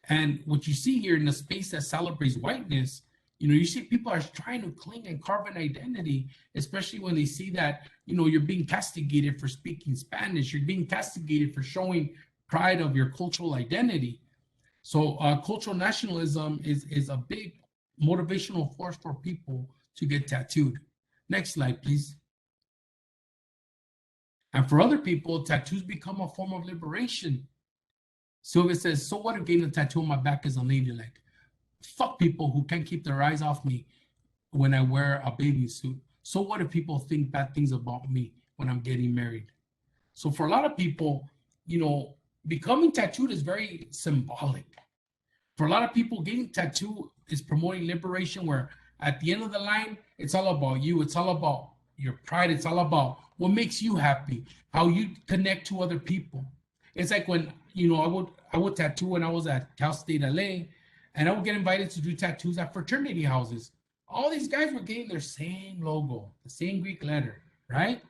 And what you see here in a space that celebrates whiteness, you see people are trying to cling and carve an identity, especially when they see that, you're being castigated for speaking Spanish, you're being castigated for showing pride of your cultural identity. So cultural nationalism is a big motivational force for people to get tattooed. Next slide, please. And for other people, tattoos become a form of liberation. Sylvia says, so what if getting a tattoo on my back is unladylike? Fuck people who can't keep their eyes off me when I wear a bathing suit. So what if people think bad things about me when I'm getting married? So for a lot of people, becoming tattooed is very symbolic. For a lot of people, getting tattooed is promoting liberation, where at the end of the line, it's all about you. It's all about your pride. It's all about what makes you happy, how you connect to other people. It's like when, I would tattoo when I was at Cal State LA, and I would get invited to do tattoos at fraternity houses. All these guys were getting their same logo, the same Greek letter, right?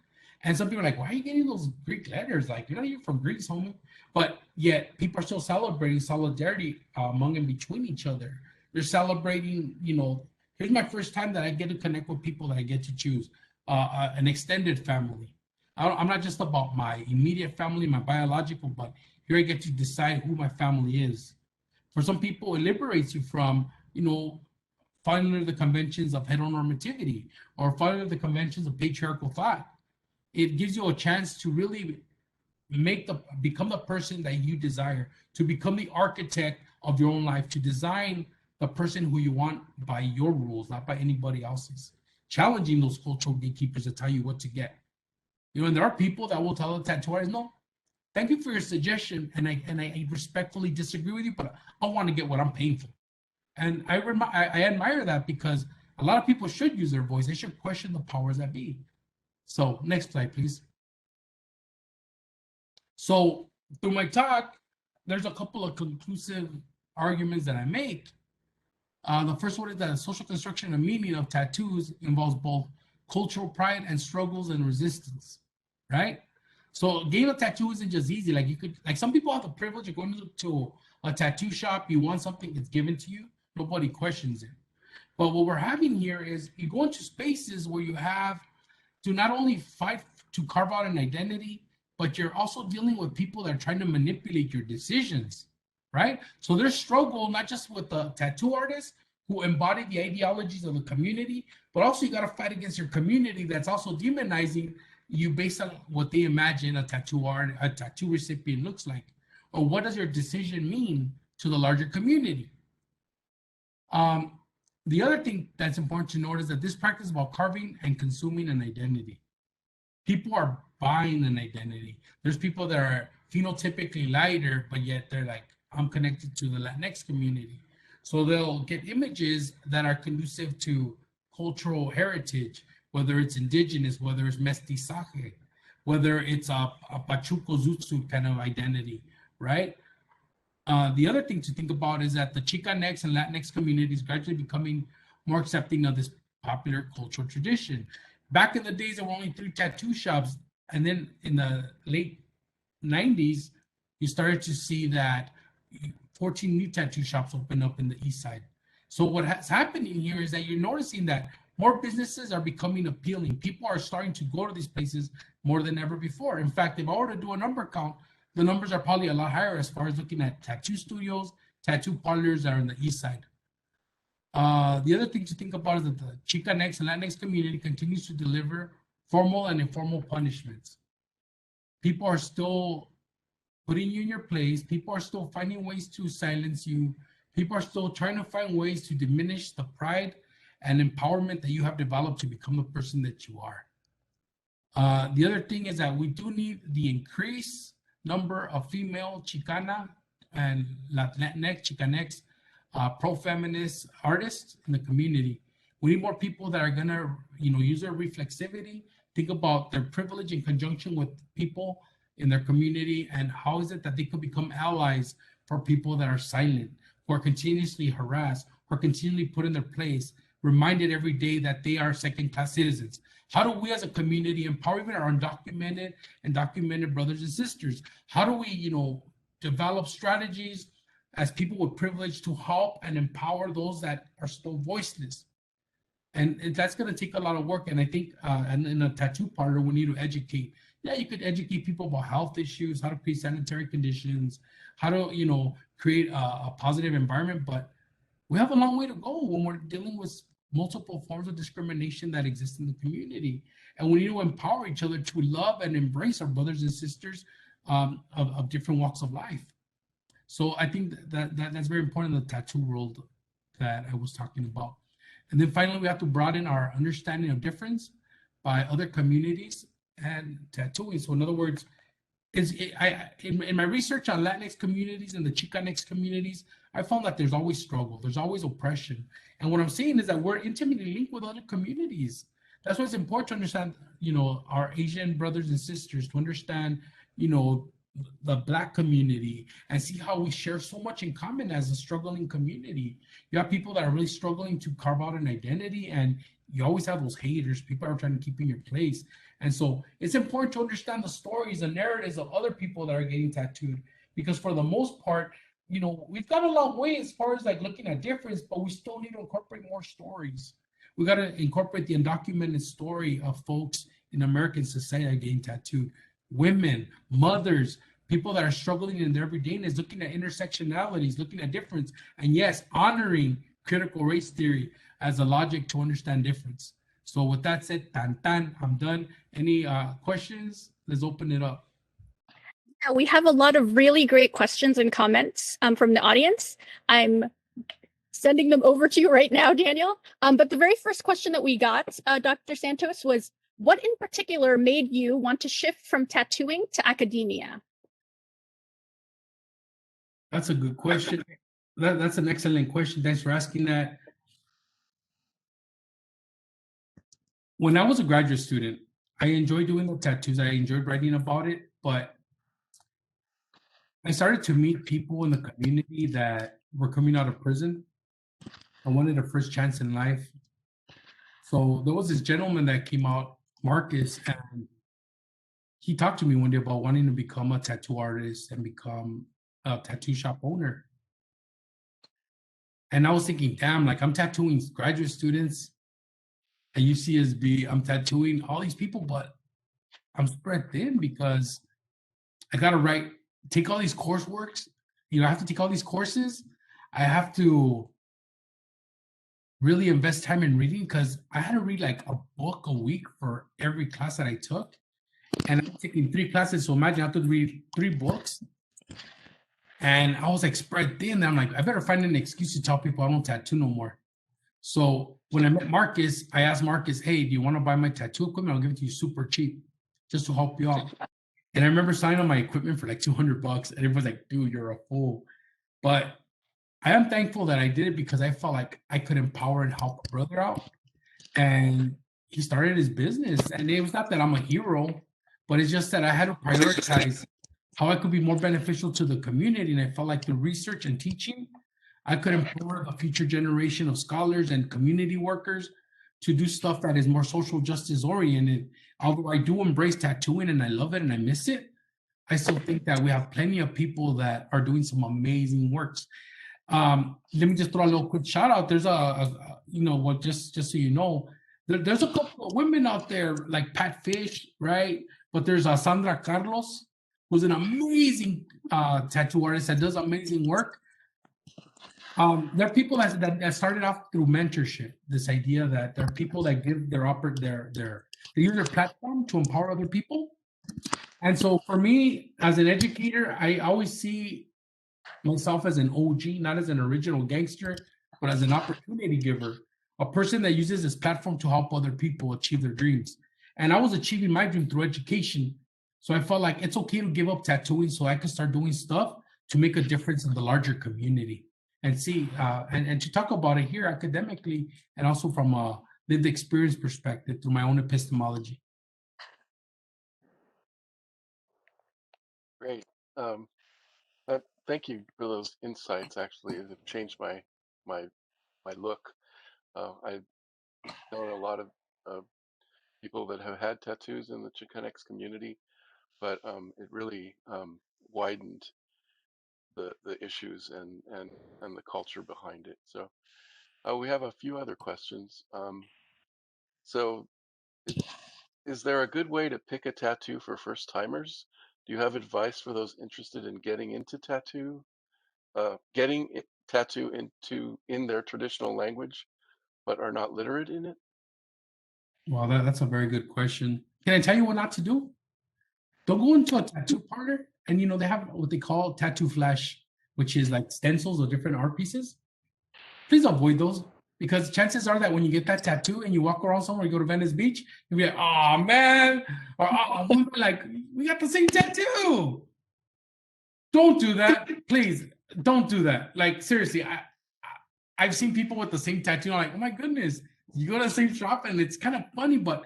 And some people are like, why are you getting those Greek letters? Like, you're from Greece, homie. But yet people are still celebrating solidarity among and between each other. They're celebrating, here's my first time that I get to connect with people that I get to choose, an extended family. I'm not just about my immediate family, my biological, but here I get to decide who my family is. For some people, it liberates you from, falling under the conventions of heteronormativity or falling under the conventions of patriarchal thought. It gives you a chance to really become the person that you desire, to become the architect of your own life, to design the person who you want by your rules, not by anybody else's. Challenging those cultural gatekeepers to tell you what to get. And there are people that will tell the tattoo artist, no, thank you for your suggestion, and I respectfully disagree with you, but I want to get what I'm paying for. And I admire that, because a lot of people should use their voice. They should question the powers that be. So next slide, please. So through my talk, there's a couple of conclusive arguments that I make. The first one is that the social construction and meaning of tattoos involves both cultural pride and struggles and resistance, right? So getting a tattoo isn't just easy. Like some people have the privilege of going to a tattoo shop. You want something, it's given to you. Nobody questions it. But what we're having here is you go into spaces where you have to not only fight to carve out an identity, but you're also dealing with people that are trying to manipulate your decisions, right? So there's struggle, not just with the tattoo artists who embody the ideologies of the community, but also you got to fight against your community that's also demonizing you based on what they imagine a tattoo recipient looks like, or what does your decision mean to the larger community. The other thing that's important to note is that this practice is about carving and consuming an identity. People are buying an identity. There's people that are phenotypically lighter, but yet they're like, I'm connected to the Latinx community. So they'll get images that are conducive to cultural heritage, whether it's indigenous, whether it's mestizaje, whether it's a Pachuco Zutsu kind of identity, right? The other thing to think about is that the Chicanx and Latinx communities gradually becoming more accepting of this popular cultural tradition. Back in the days, there were only 3 tattoo shops, and then in the late 90s, you started to see that 14 new tattoo shops open up in the East Side. So what's happening here is that you're noticing that more businesses are becoming appealing. People are starting to go to these places more than ever before. In fact, if I were to do a number count, the numbers are probably a lot higher as far as looking at tattoo studios, tattoo parlors that are in the East Side. The other thing to think about is that the Chicanx and Latinx community continues to deliver formal and informal punishments. People are still putting you in your place. People are still finding ways to silence you. People are still trying to find ways to diminish the pride and empowerment that you have developed to become the person that you are. The other thing is that we do need the increased number of female Chicana and Latinx, Chicanx, pro-feminist artists in the community. We need more people that are gonna, use their reflexivity, think about their privilege in conjunction with people in their community, and how is it that they could become allies for people that are silent, who are continuously harassed, who are continually put in their place, reminded every day that they are second-class citizens. How do we as a community empower even our undocumented and documented brothers and sisters? How do we, develop strategies as people with privilege to help and empower those that are still voiceless? And that's going to take a lot of work. And I think, and in a tattoo parlor, we need to educate. Yeah, you could educate people about health issues, how to create sanitary conditions, how to, create a positive environment. But we have a long way to go when we're dealing with multiple forms of discrimination that exist in the community. And we need to empower each other to love and embrace our brothers and sisters of different walks of life. So I think that's very important in the tattoo world that I was talking about. And then finally, we have to broaden our understanding of difference by other communities and tattooing. So in other words, in my research on Latinx communities and the Chicanx communities, I found that there's always struggle, there's always oppression. And what I'm saying is that we're intimately linked with other communities. That's why it's important to understand, our Asian brothers and sisters, to understand, the Black community, and see how we share so much in common as a struggling community. You have people that are really struggling to carve out an identity, and you always have those haters. People are trying to keep in your place. And so it's important to understand the stories and narratives of other people that are getting tattooed, because for the most part, we've got a long way as far as like looking at difference, but we still need to incorporate more stories. We got to incorporate the undocumented story of folks in American society getting tattooed. Women, mothers, people that are struggling in their everydayness, looking at intersectionalities, looking at difference, and yes, honoring critical race theory as a logic to understand difference. So with that said, I'm done. Any questions? Let's open it up. Yeah, we have a lot of really great questions and comments from the audience. I'm sending them over to you right now, Daniel. But the very first question that we got, Dr. Santos, was, what in particular made you want to shift from tattooing to academia? That's a good question. That's an excellent question. Thanks for asking that. When I was a graduate student, I enjoyed doing the tattoos. I enjoyed writing about it, but I started to meet people in the community that were coming out of prison. I wanted a first chance in life. So there was this gentleman that came out, Marcus, and he talked to me one day about wanting to become a tattoo artist and become a tattoo shop owner. And I was thinking, damn, like I'm tattooing graduate students at UCSB, I'm tattooing all these people, but I'm spread thin because I gotta take all these courseworks. I have to take all these courses. I have to really invest time in reading because I had to read like a book a week for every class that I took. And I'm taking 3 classes, so imagine I have to read 3 books. And I was like spread thin. And I'm like, I better find an excuse to tell people I don't tattoo no more. So when I met Marcus, I asked Marcus, hey, do you want to buy my tattoo equipment? I'll give it to you super cheap just to help you out. And I remember signing on my equipment for like $200. And everyone's like, dude, you're a fool. But I am thankful that I did it because I felt like I could empower and help a brother out. And he started his business. And it was not that I'm a hero, but it's just that I had to prioritize how I could be more beneficial to the community. And I felt like the research and teaching, I could empower a future generation of scholars and community workers to do stuff that is more social justice oriented. Although I do embrace tattooing and I love it and I miss it, I still think that we have plenty of people that are doing some amazing works. Let me just throw a little quick shout out. There's just so you know, there's a couple of women out there like Pat Fish, right? But there's Sandra Carlos, who's an amazing tattoo artist that does amazing work. There are people that started off through mentorship. This idea that there are people that give they use their platform to empower other people. And so for me, as an educator, I always see myself as an OG, not as an original gangster, but as an opportunity giver, a person that uses this platform to help other people achieve their dreams. And I was achieving my dream through education. So I felt like it's okay to give up tattooing so I could start doing stuff to make a difference in the larger community. And see, and to talk about it here academically and also from a lived experience perspective through my own epistemology. Great. Thank you for those insights. Actually, it have changed my my look. I know a lot of people that have had tattoos in the Chicanx community, but it really widened the issues and the culture behind it. So we have a few other questions. So is there a good way to pick a tattoo for first timers? Do you have advice for those interested in getting into tattoo in their traditional language, but are not literate in it? Well, that's a very good question. Can I tell you what not to do? Don't go into a tattoo parlor and they have what they call tattoo flash, which is like stencils or different art pieces. Please avoid those because chances are that when you get that tattoo and you walk around somewhere, you go to Venice Beach, you'll be like, oh man, or like, we got the same tattoo. Don't do that. Please don't do that. Like seriously, I've seen people with the same tattoo. I'm like, oh my goodness, you go to the same shop and it's kind of funny, but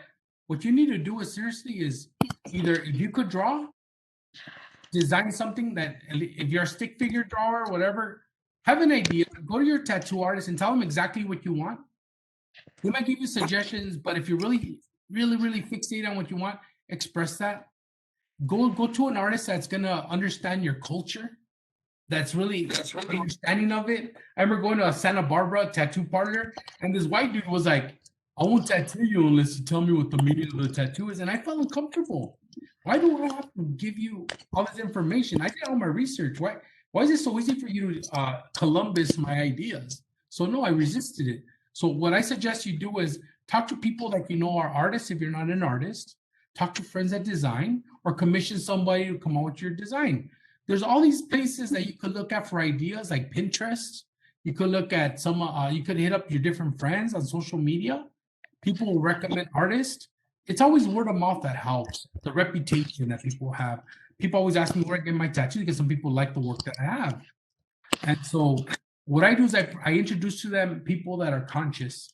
what you need to do is seriously is either if you could draw, design something that if you're a stick figure drawer or whatever, have an idea, go to your tattoo artist and tell them exactly what you want. They might give you suggestions, but if you really fixate on what you want, express that. Go to an artist that's gonna understand your culture. That's really understanding of it. I remember going to a Santa Barbara tattoo parlor, and this white dude was like, I won't tattoo you unless you tell me what the meaning of the tattoo is. And I felt uncomfortable. Why do I have to give you all this information? I did all my research. Why is it so easy for you to Columbus my ideas? So no, I resisted it. So what I suggest you do is talk to people that you know are artists if you're not an artist. Talk to friends that design or commission somebody to come out with your design. There's all these places that you could look at for ideas like Pinterest. You could look at you could hit up your different friends on social media. People will recommend artists. It's always word of mouth that helps, the reputation that people have. People always ask me where I get my tattoo because some people like the work that I have. And so what I do is I introduce to them people that are conscious,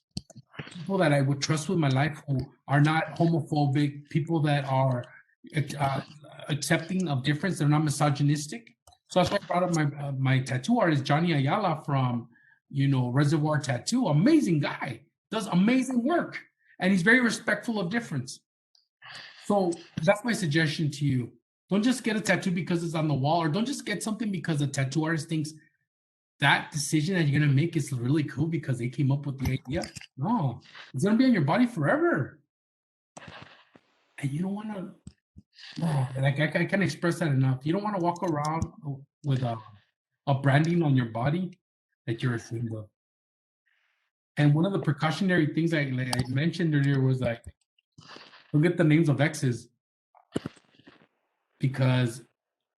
people that I would trust with my life who are not homophobic, people that are accepting of difference. They're not misogynistic. So that's why I brought up my tattoo artist, Johnny Ayala from, Reservoir Tattoo. Amazing guy, does amazing work. And he's very respectful of difference. So that's my suggestion to you. Don't just get a tattoo because it's on the wall, or don't just get something because a tattoo artist thinks that decision that you're going to make is really cool because they came up with the idea. No, it's going to be on your body forever. And you don't want to, like I can't express that enough. You don't want to walk around with a branding on your body that you're ashamed of. And one of the precautionary things I mentioned earlier was like, don't get the names of exes because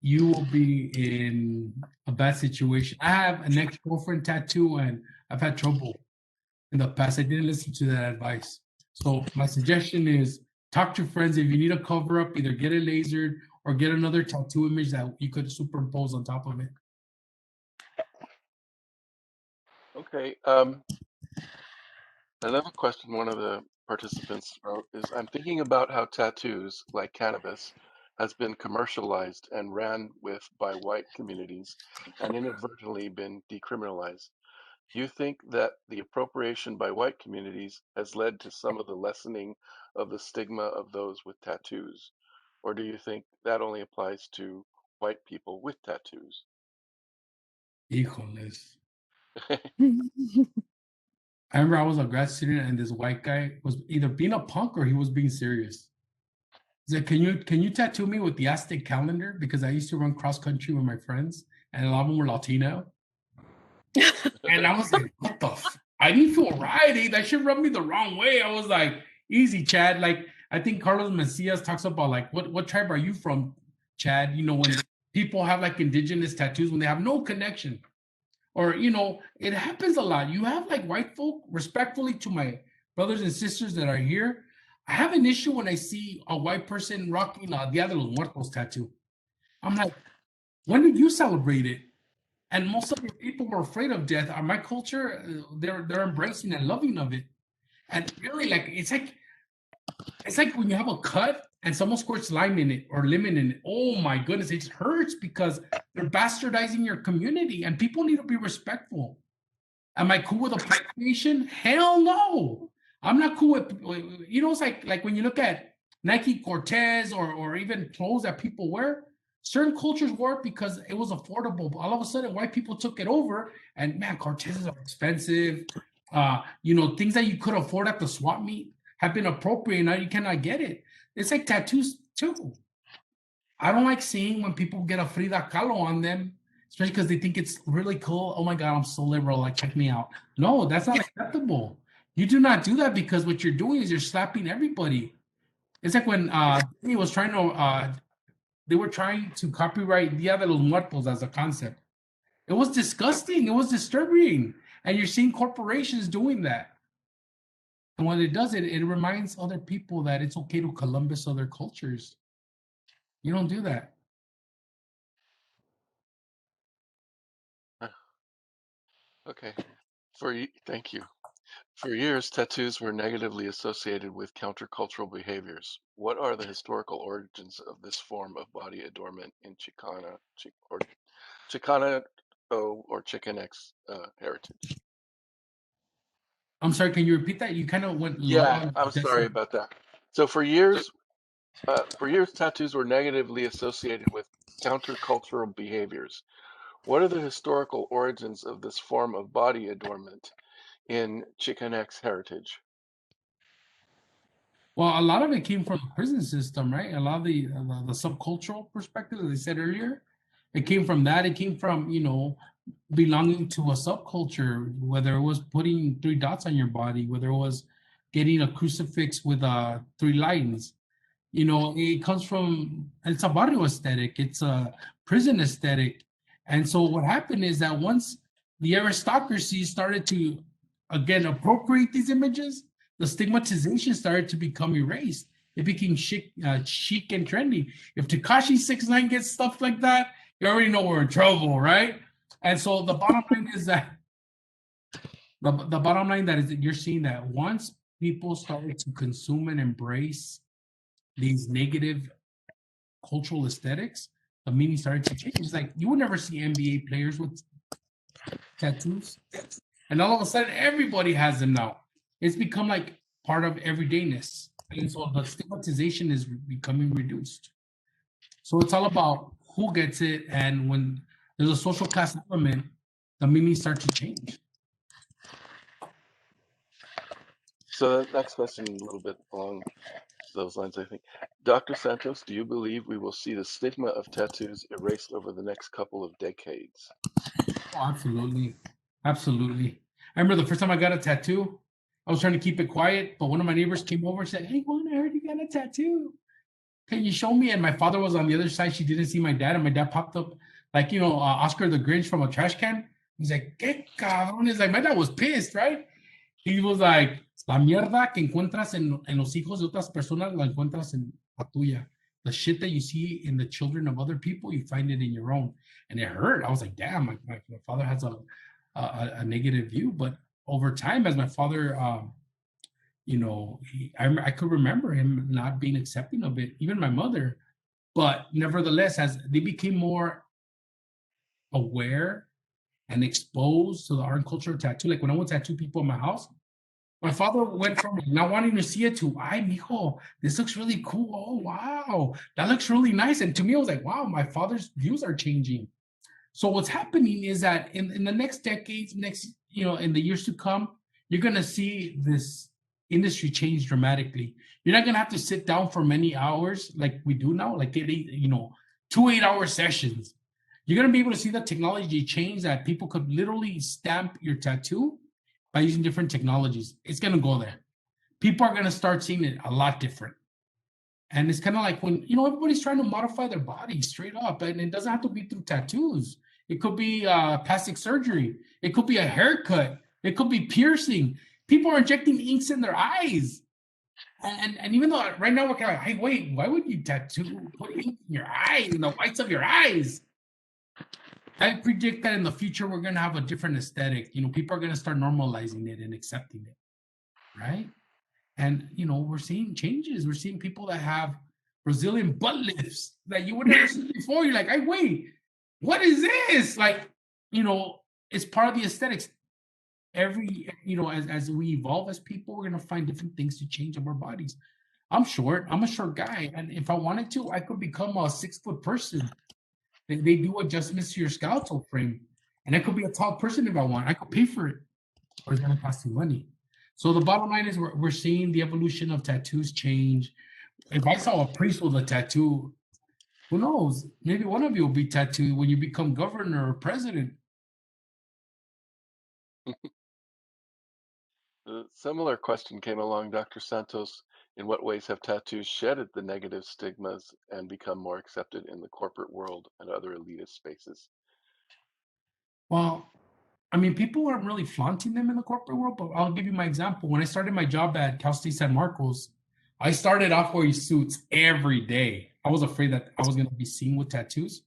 you will be in a bad situation. I have an ex-girlfriend tattoo and I've had trouble in the past. I didn't listen to that advice. So my suggestion is talk to friends. If you need a cover up, either get it lasered or get another tattoo image that you could superimpose on top of it. Okay. Another question one of the participants wrote is, I'm thinking about how tattoos, like cannabis, has been commercialized and ran with by white communities and inadvertently been decriminalized. Do you think that the appropriation by white communities has led to some of the lessening of the stigma of those with tattoos? Or do you think that only applies to white people with tattoos? Híjoles. I remember I was a grad student and this white guy was either being a punk or he was being serious. He said, can you tattoo me with the Aztec calendar? Because I used to run cross country with my friends and a lot of them were Latino. And I was like, what the I didn't feel right. That shit rubbed me the wrong way. I was like, easy, Chad. Like, I think Carlos Macias talks about like, what tribe are you from, Chad? When people have like indigenous tattoos when they have no connection. Or, it happens a lot. You have like white folk, respectfully to my brothers and sisters that are here, I have an issue when I see a white person rocking a Dia de los Muertos tattoo. I'm like, when did you celebrate it? And most of the people were afraid of death. My culture, they're embracing and loving of it. And really, like it's like when you have a cut and someone squirts lime in it or lemon in it. Oh my goodness, it hurts because they're bastardizing your community, and people need to be respectful. Am I cool with appropriation? Hell no. I'm not cool with, it's like when you look at Nike Cortez or even clothes that people wear, certain cultures wear it because it was affordable. But all of a sudden, white people took it over, and man, Cortezes are expensive. Things that you could afford at the swap meet have been appropriated. Now you cannot get it. It's like tattoos too. I don't like seeing when people get a Frida Kahlo on them, especially because they think it's really cool. Oh my God, I'm so liberal. Like, check me out. No, that's not acceptable. You do not do that, because what you're doing is you're slapping everybody. It's like when he was trying to, they were trying to copyright Dia de los Muertos as a concept. It was disgusting. It was disturbing. And you're seeing corporations doing that. And when it does it, it reminds other people that it's okay to Columbus other cultures. You don't do that. Okay. Thank you. For years, tattoos were negatively associated with countercultural behaviors. What are the historical origins of this form of body adornment in Chicana or Chicanx heritage? I'm sorry, can you repeat that? You kind of went low. Yeah, I'm sorry about that. So for years, tattoos were negatively associated with countercultural behaviors. What are the historical origins of this form of body adornment in Chicanx heritage? Well, a lot of it came from the prison system, right? A lot of the subcultural perspective, as I said earlier, it came from that. It came from, belonging to a subculture, whether it was putting 3 dots on your body, whether it was getting a crucifix with 3 lines. It comes from, it's a barrio aesthetic, it's a prison aesthetic. And so what happened is that once the aristocracy started to, again, appropriate these images, the stigmatization started to become erased. It became chic and trendy. If Tekashi 6ix9ine gets stuff like that, you already know we're in trouble, right? And so the bottom line is that the bottom line that is that you're seeing that once people started to consume and embrace these negative cultural aesthetics, the meaning started to change. It's like you would never see NBA players with tattoos, and all of a sudden everybody has them now. It's become like part of everydayness, and so the stigmatization is becoming reduced. So it's all about who gets it, and when there's a social class element, the meaning starts to change. So the next question, a little bit along those lines, I think. Dr. Santos, do you believe we will see the stigma of tattoos erased over the next couple of decades? Oh, absolutely. Absolutely. I remember the first time I got a tattoo, I was trying to keep it quiet, but one of my neighbors came over and said, "Hey, Juan, I heard you got a tattoo. Can you show me?" And my father was on the other side. She didn't see my dad, and my dad popped up like, Oscar the Grinch from a trash can. He's like, "¿Qué cabrón?" He's like, my dad was pissed, right? He was like, "La mierda que encuentras en los hijos de otras personas, la encuentras en la tuya. The shit that you see in the children of other people, you find it in your own." And it hurt. I was like, damn, my father has a negative view. But over time, as my father, I could remember him not being accepting of it, even my mother. But nevertheless, as they became more aware and exposed to the art and culture of tattoo, like when I would tattoo people in my house, my father went from not wanting to see it to, "Ay, mijo, this looks really cool. Oh, wow, that looks really nice." And to me, I was like, wow, my father's views are changing. So what's happening is that in the next decades, in the years to come, you're going to see this industry change dramatically. You're not going to have to sit down for many hours like we do now, like 2 8-hour sessions. You're going to be able to see the technology change, that people could literally stamp your tattoo by using different technologies. It's going to go there. People are going to start seeing it a lot different. And it's kind of like when, everybody's trying to modify their body straight up, and it doesn't have to be through tattoos. It could be plastic surgery. It could be a haircut. It could be piercing. People are injecting inks in their eyes. And even though right now we're kind of like, hey, wait, why would you tattoo put ink in your eyes, in the whites of your eyes? I predict that in the future we're gonna have a different aesthetic. People are gonna start normalizing it and accepting it, right? And we're seeing changes. We're seeing people that have Brazilian butt lifts that you would never see before. You're like, hey, wait, what is this? Like, it's part of the aesthetics. As we evolve as people, we're gonna find different things to change of our bodies. I'm short. I'm a short guy, and if I wanted to, I could become a 6-foot person. They do adjustments to your skeletal frame, and I could be a tall person if I want. I could pay for it, or it's gonna cost you money. So the bottom line is we're seeing the evolution of tattoos change. If I saw a priest with a tattoo, who knows? Maybe one of you will be tattooed when you become governor or president. A similar question came along, Dr. Santos. In what ways have tattoos shedded the negative stigmas and become more accepted in the corporate world and other elitist spaces? Well, I mean, people aren't really flaunting them in the corporate world, but I'll give you my example. When I started my job at Cal State San Marcos, I started off wearing suits every day. I was afraid that I was going to be seen with tattoos.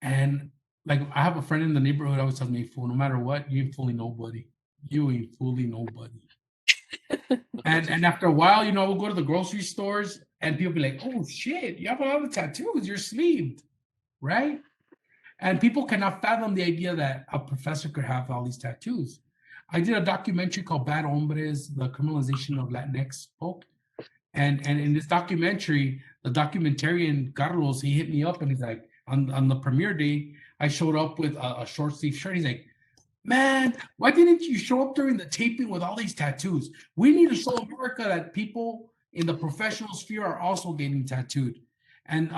And like, I have a friend in the neighborhood always tells me, "Fool, no matter what, you ain't fooling nobody. You ain't fooling nobody." And after a while, we'll go to the grocery stores and people be like, "Oh shit, you have a lot of tattoos. You're sleeved, right?" And people cannot fathom the idea that a professor could have all these tattoos. I did a documentary called Bad Hombres, the criminalization of Latinx folk. And in this documentary, the documentarian Carlos, he hit me up and he's like, on the premiere day, I showed up with a short sleeve shirt. He's like, "Man, why didn't you show up during the taping with all these tattoos? We need to show America that people in the professional sphere are also getting tattooed." And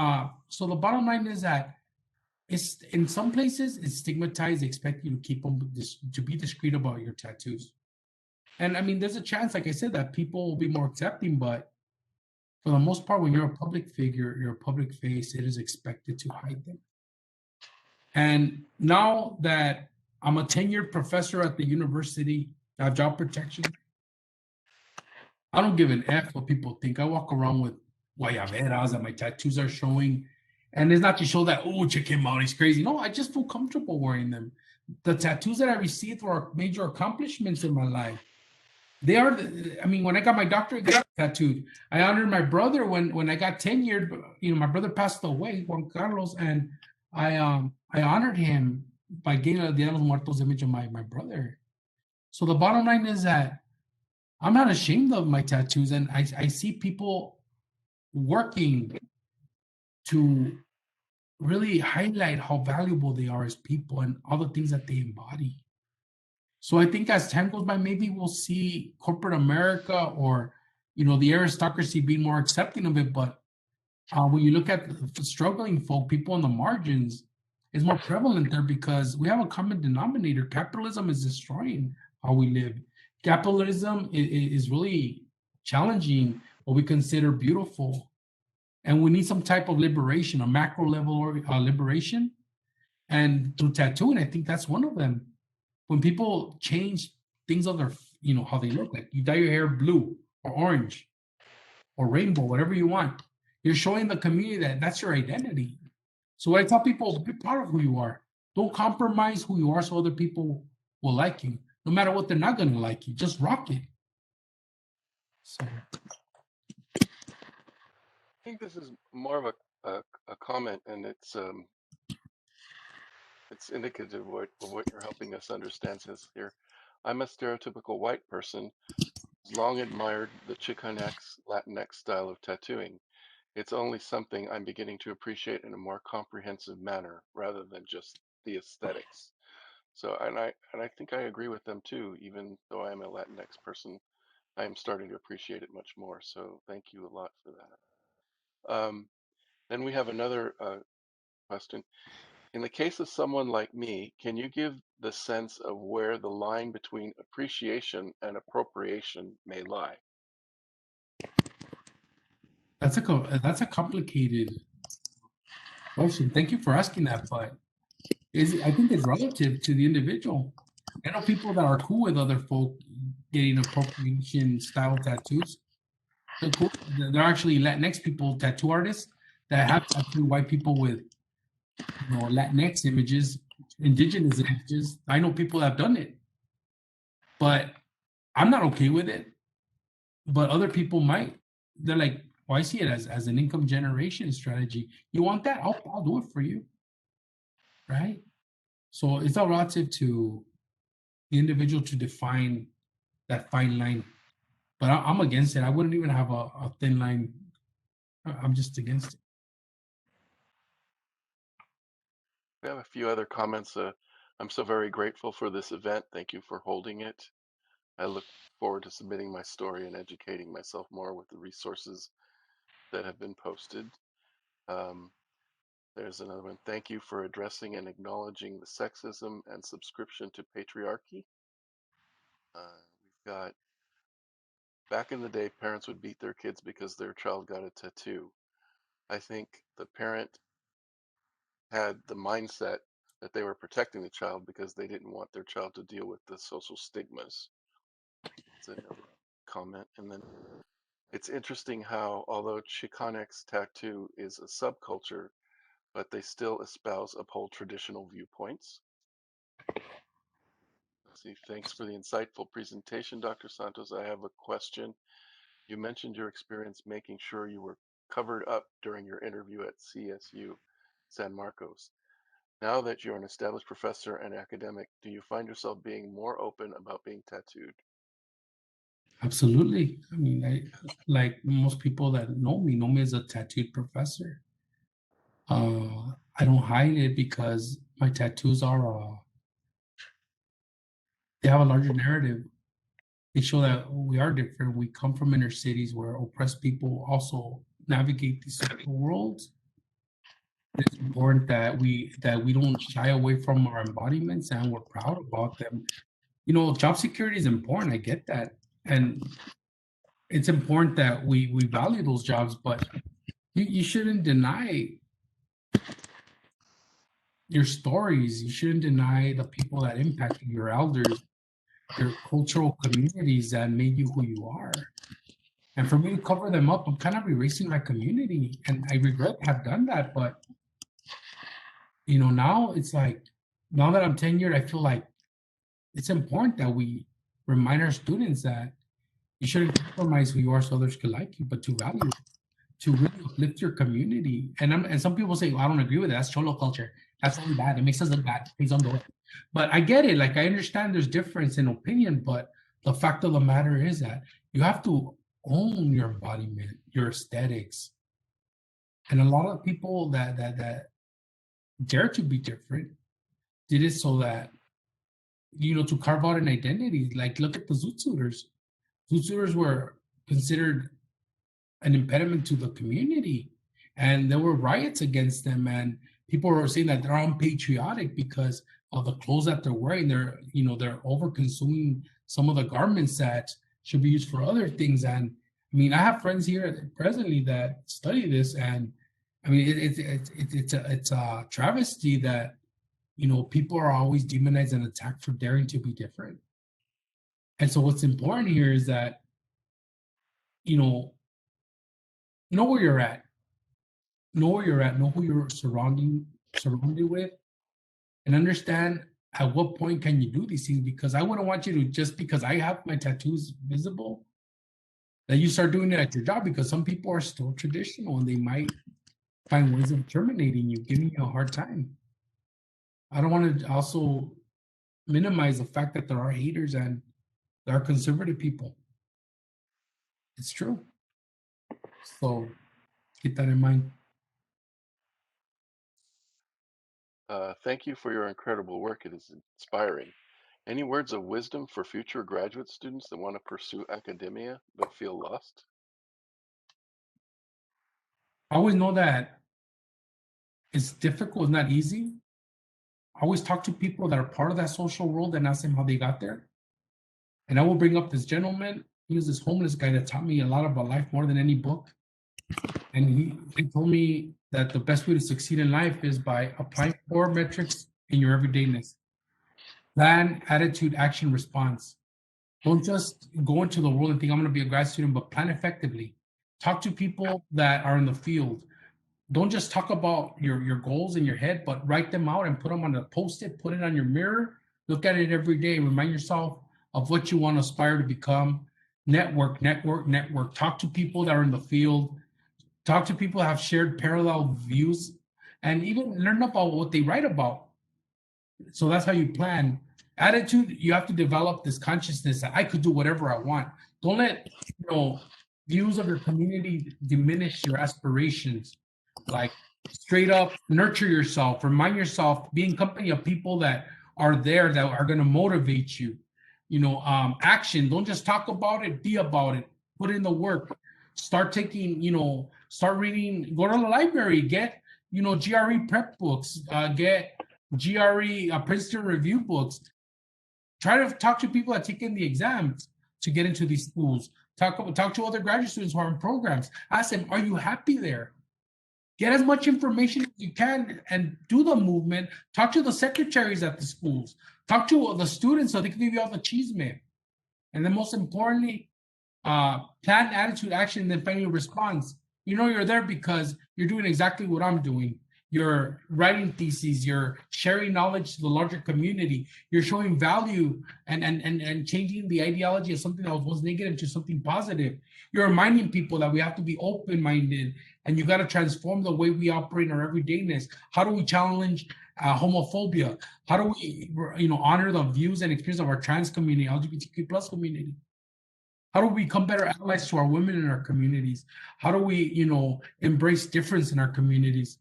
so the bottom line is that it's in some places it's stigmatized. They expect you to keep them to be discreet about your tattoos. And I mean, there's a chance, like I said, that people will be more accepting, but for the most part, when you're a public figure, you're a public face, it is expected to hide them. And now that I'm a tenured professor at the university, I have job protection, I don't give an F what people think. I walk around with guayaberas and my tattoos are showing. And it's not to show that, oh, check him out, he's crazy. No, I just feel comfortable wearing them. The tattoos that I received were major accomplishments in my life. They are, when I got my doctorate, I got tattooed. I honored my brother when I got tenured. My brother passed away, Juan Carlos, and I honored him by getting a Dia de los Muertos image of my brother. So the bottom line is that I'm not ashamed of my tattoos, and I see people working to really highlight how valuable they are as people and all the things that they embody. So I think as time goes by, maybe we'll see corporate America or the aristocracy being more accepting of it. But when you look at the struggling folk, people on the margins, it's more prevalent there because we have a common denominator. Capitalism is destroying how we live. Capitalism is really challenging what we consider beautiful. And we need some type of liberation, a macro level or liberation. And through tattooing, I think that's one of them. When people change things on their, how they look, like you dye your hair blue or orange or rainbow, whatever you want, you're showing the community that that's your identity. So what I tell people, be proud of who you are. Don't compromise who you are so other people will like you. No matter what, they're not going to like you. Just rock it. So. I think this is more of a comment, and it's indicative of what you're helping us understand since here. I'm a stereotypical white person who's long admired the Chicanx Latinx style of tattooing. It's only something I'm beginning to appreciate in a more comprehensive manner rather than just the aesthetics. So, and I think I agree with them too. Even though I'm a Latinx person, I am starting to appreciate it much more. So, thank you a lot for that. Then we have another question. In the case of someone like me, can you give the sense of where the line between appreciation and appropriation may lie? That's a complicated question. Thank you for asking that, but I think it's relative to the individual. I know people that are cool with other folk getting appropriation style tattoos. They're actually Latinx people, tattoo artists that have tattooed white people with, Latinx images, indigenous images. I know people that have done it, but I'm not okay with it. But other people might. They're like, well, I see it as an income generation strategy. You want that? I'll do it for you, right? So it's all relative to the individual to define that fine line. But I'm against it. I wouldn't even have a thin line. I'm just against it. We have a few other comments. I'm so very grateful for this event. Thank you for holding it. I look forward to submitting my story and educating myself more with the resources that have been posted. There's another one. Thank you for addressing and acknowledging the sexism and subscription to patriarchy. We've got, back in the day, parents would beat their kids because their child got a tattoo. I think the parent had the mindset that they were protecting the child because they didn't want their child to deal with the social stigmas. That's another comment. And then it's interesting how, although Chicanx tattoo is a subculture, but they still uphold traditional viewpoints. Let's see, thanks for the insightful presentation, Dr. Santos. I have a question. You mentioned your experience making sure you were covered up during your interview at CSU San Marcos. Now that you're an established professor and academic, do you find yourself being more open about being tattooed? Absolutely. I mean, like most people that know me as a tattooed professor. I don't hide it because my tattoos they have a larger narrative. They show that we are different. We come from inner cities where oppressed people also navigate these social worlds. It's important that we don't shy away from our embodiments and we're proud about them. Job security is important. I get that, and it's important that we value those jobs. But you shouldn't deny your stories. You shouldn't deny the people that impacted your elders, your cultural communities that made you who you are. And for me to cover them up, I'm kind of erasing my community. And I regret to have done that. But, now it's like, now that I'm tenured, I feel like it's important that we remind our students that you shouldn't compromise who you are so others can like you, but to value, to really uplift your community. And some people say, well, I don't agree with that. That's cholo culture. That's only bad. It makes us look bad. Please don't do it. But I get it. Like, I understand there's difference in opinion, but the fact of the matter is that you have to own your embodiment, your aesthetics. And a lot of people that dare to be different did it so that, to carve out an identity. Like, look at the zoot suiters. Zoot suiters were considered an impediment to the community, and there were riots against them, and people were saying that they're unpatriotic because of the clothes that they're wearing. They're over consuming some of the garments that should be used for other things. And I mean, I have friends here presently that study this, and I mean, it's a travesty that people are always demonized and attacked for daring to be different. And so what's important here is that know where you're at, know who you're surrounded with, and understand at what point can you do these things. Because I wouldn't want you to, just because I have my tattoos visible, that you start doing it at your job, because some people are still traditional and they might find ways of terminating you, giving you a hard time. I don't want to also minimize the fact that there are haters and there are conservative people. It's true. So keep that in mind. Thank you for your incredible work. It is inspiring. Any words of wisdom for future graduate students that want to pursue academia but feel lost? I always know that it's difficult, it's not easy. I always talk to people that are part of that social world and ask them how they got there. And I will bring up this gentleman. He was this homeless guy that taught me a lot about life, more than any book. And he told me that the best way to succeed in life is by applying 4 metrics in your everydayness: plan, attitude, action, response. Don't just go into the world and think I'm going to be a grad student, but plan effectively. Talk to people that are in the field. Don't just talk about your goals in your head, but write them out and put them on a post-it, put it on your mirror, look at it every day, remind yourself of what you want to aspire to become. Network, network, network. Talk to people that are in the field. Talk to people that have shared parallel views, and even learn about what they write about. So that's how you plan. Attitude, you have to develop this consciousness that I could do whatever I want. Don't let views of your community diminish your aspirations. Like, straight up nurture yourself, remind yourself, be in company of people that are there, that are going to motivate you. Action. Don't just talk about it, be about it. Put in the work. Start taking, start reading, go to the library, get, GRE prep books, get GRE Princeton review books. Try to talk to people that take in the exams to get into these schools. Talk to other graduate students who are in programs. Ask them, are you happy there? Get as much information as you can and do the movement. Talk to the secretaries at the schools. Talk to the students so they can give you all the chisme. And then most importantly, plan, attitude, action, and then finally response. You're there because you're doing exactly what I'm doing. You're writing theses, you're sharing knowledge to the larger community, you're showing value and changing the ideology of something that was negative to something positive. You're reminding people that we have to be open-minded and you got to transform the way we operate in our everydayness. How do we challenge homophobia? How do we honor the views and experience of our trans community, LGBTQ plus community? How do we become better allies to our women in our communities? How do we, embrace difference in our communities?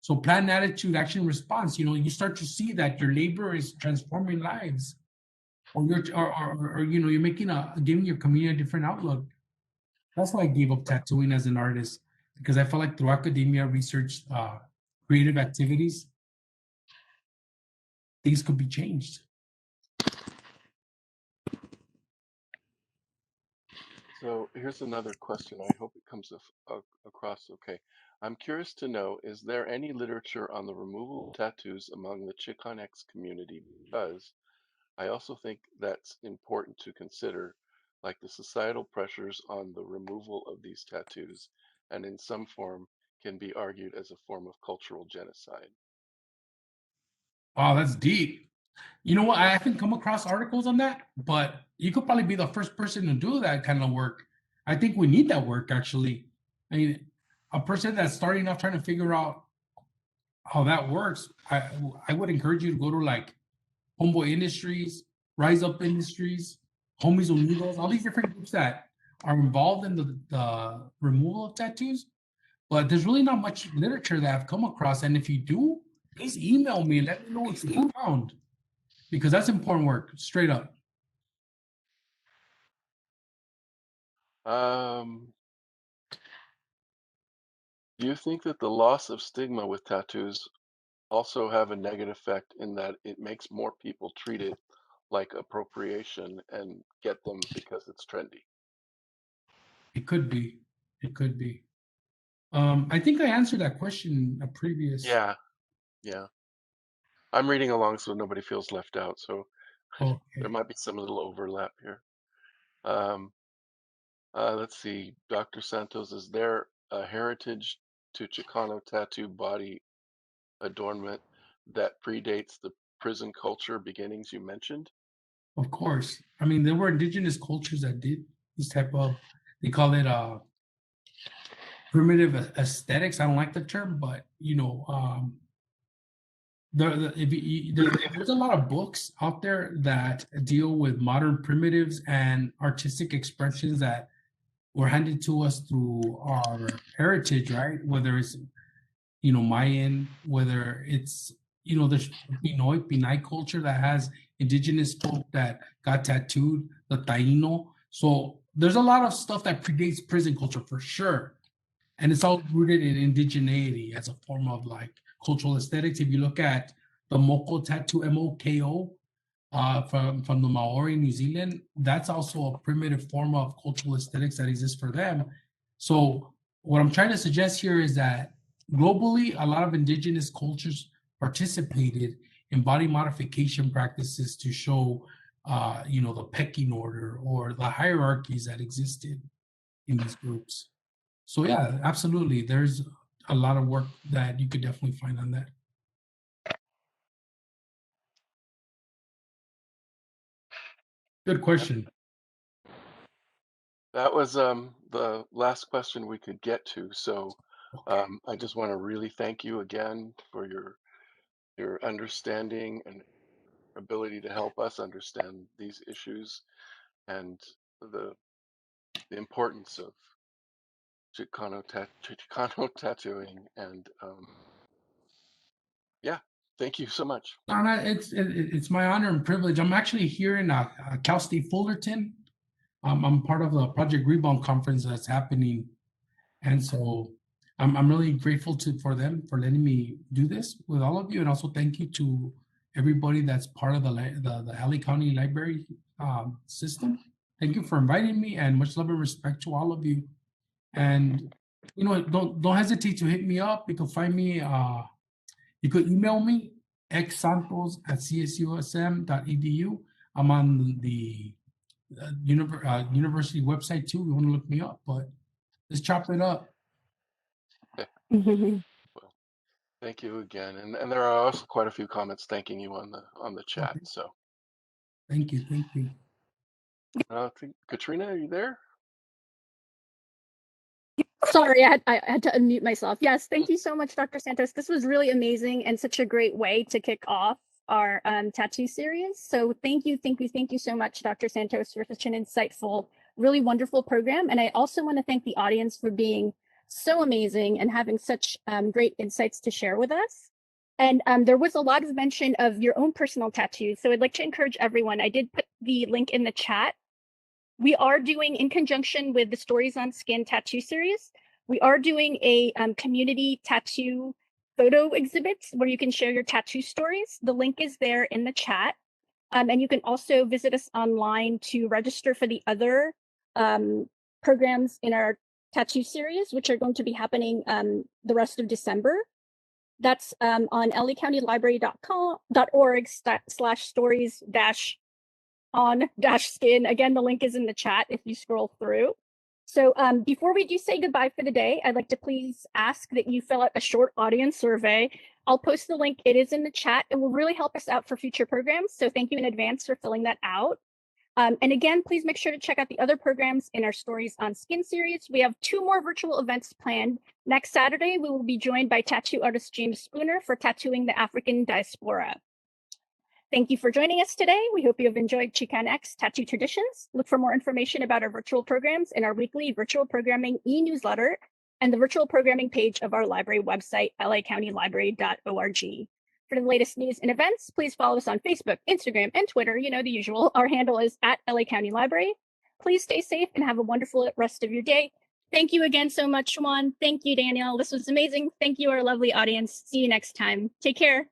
So plan, attitude, action, response. You start to see that your labor is transforming lives, or you're giving your community a different outlook. That's why I gave up tattooing as an artist, because I felt like through academia, research, creative activities, things could be changed. So here's another question. I hope it comes across okay. I'm curious to know, is there any literature on the removal of tattoos among the Chicanx community? Because I also think that's important to consider, like the societal pressures on the removal of these tattoos, and in some form can be argued as a form of cultural genocide. Wow, that's deep. You know what? I haven't come across articles on that, but you could probably be the first person to do that kind of work. I think we need that work, actually. I mean, a person that's starting off trying to figure out how that works, I would encourage you to go to like Homeboy Industries, Rise Up Industries, Homies Unidos, all these different groups that are involved in the removal of tattoos. But there's really not much literature that I've come across. And if you do, please email me and let me know what you found, because that's important work, straight up. Do you think that the loss of stigma with tattoos also have a negative effect in that it makes more people treat it like appropriation and get them because it's trendy? It could be. It could be. I think I answered that question in a previous. Yeah, yeah. I'm reading along so nobody feels left out, so Okay. there might be some little overlap here. Um, let's see, Dr. Santos, is there a heritage to Chicano tattoo body adornment that predates the prison culture beginnings you mentioned? Of course. I mean, there were indigenous cultures that did this type of, they call it primitive aesthetics. I don't like the term, but there's a lot of books out there that deal with modern primitives and artistic expressions that were handed to us through our heritage, right? Whether it's Mayan, whether it's there's Pinoy, Pinay culture that has indigenous folk that got tattooed, the Taino. So there's a lot of stuff that predates prison culture for sure. And it's all rooted in indigeneity as a form of like cultural aesthetics. If you look at the Moko tattoo, MOKO, from the Maori, New Zealand, that's also a primitive form of cultural aesthetics that exists for them. So what I'm trying to suggest here is that globally, a lot of indigenous cultures participated in body modification practices to show the pecking order or the hierarchies that existed in these groups. So yeah, absolutely. There's a lot of work that you could definitely find on that. Good question. That was the last question we could get to. So I just want to really thank you again for your understanding and ability to help us understand these issues and the importance of Chicano tattooing. And yeah, thank you so much. No, it's my honor and privilege. I'm actually here in Cal State Fullerton. I'm part of the Project Rebound conference that's happening, and so I'm really grateful for them for letting me do this with all of you, and also thank you to everybody that's part of the LA County Library system. Thank you for inviting me, and much love and respect to all of you. And don't hesitate to hit me up. You can find me. You could email me xsantos@csusm.edu. I'm on the university website too. If you want to look me up, but let's chop it up. Well, thank you again, and there are also quite a few comments thanking you on the chat. Okay. So Thank you. Katrina, are you there? Sorry, I had to unmute myself. Yes, thank you so much, Dr. Santos. This was really amazing and such a great way to kick off our tattoo series. So thank you so much, Dr. Santos, for such an insightful, really wonderful program. And I also want to thank the audience for being so amazing and having such great insights to share with us. And there was a lot of mention of your own personal tattoos. So I'd like to encourage everyone. I did put the link in the chat. We are doing, in conjunction with the Stories on Skin tattoo series, we are doing a community tattoo photo exhibit where you can share your tattoo stories. The link is there in the chat. And you can also visit us online to register for the other programs in our tattoo series, which are going to be happening the rest of December. That's on lacountylibrary.org/stories- on-skin. Again, the link is in the chat if you scroll through. So before we do say goodbye for the day, I'd like to please ask that you fill out a short audience survey. I'll post the link. It is in the chat. It will really help us out for future programs. So thank you in advance for filling that out. And again, please make sure to check out the other programs in our Stories on Skin series. We have 2 more virtual events planned. Next Saturday, we will be joined by tattoo artist James Spooner for tattooing the African diaspora. Thank you for joining us today. We hope you have enjoyed Chicanx Tattoo Traditions. Look for more information about our virtual programs in our weekly virtual programming e-newsletter and the virtual programming page of our library website, lacountylibrary.org. For the latest news and events, please follow us on Facebook, Instagram, and Twitter. You know the usual. Our handle is @LA County Library. Please stay safe and have a wonderful rest of your day. Thank you again so much, Xuan. Thank you, Daniel. This was amazing. Thank you, our lovely audience. See you next time. Take care.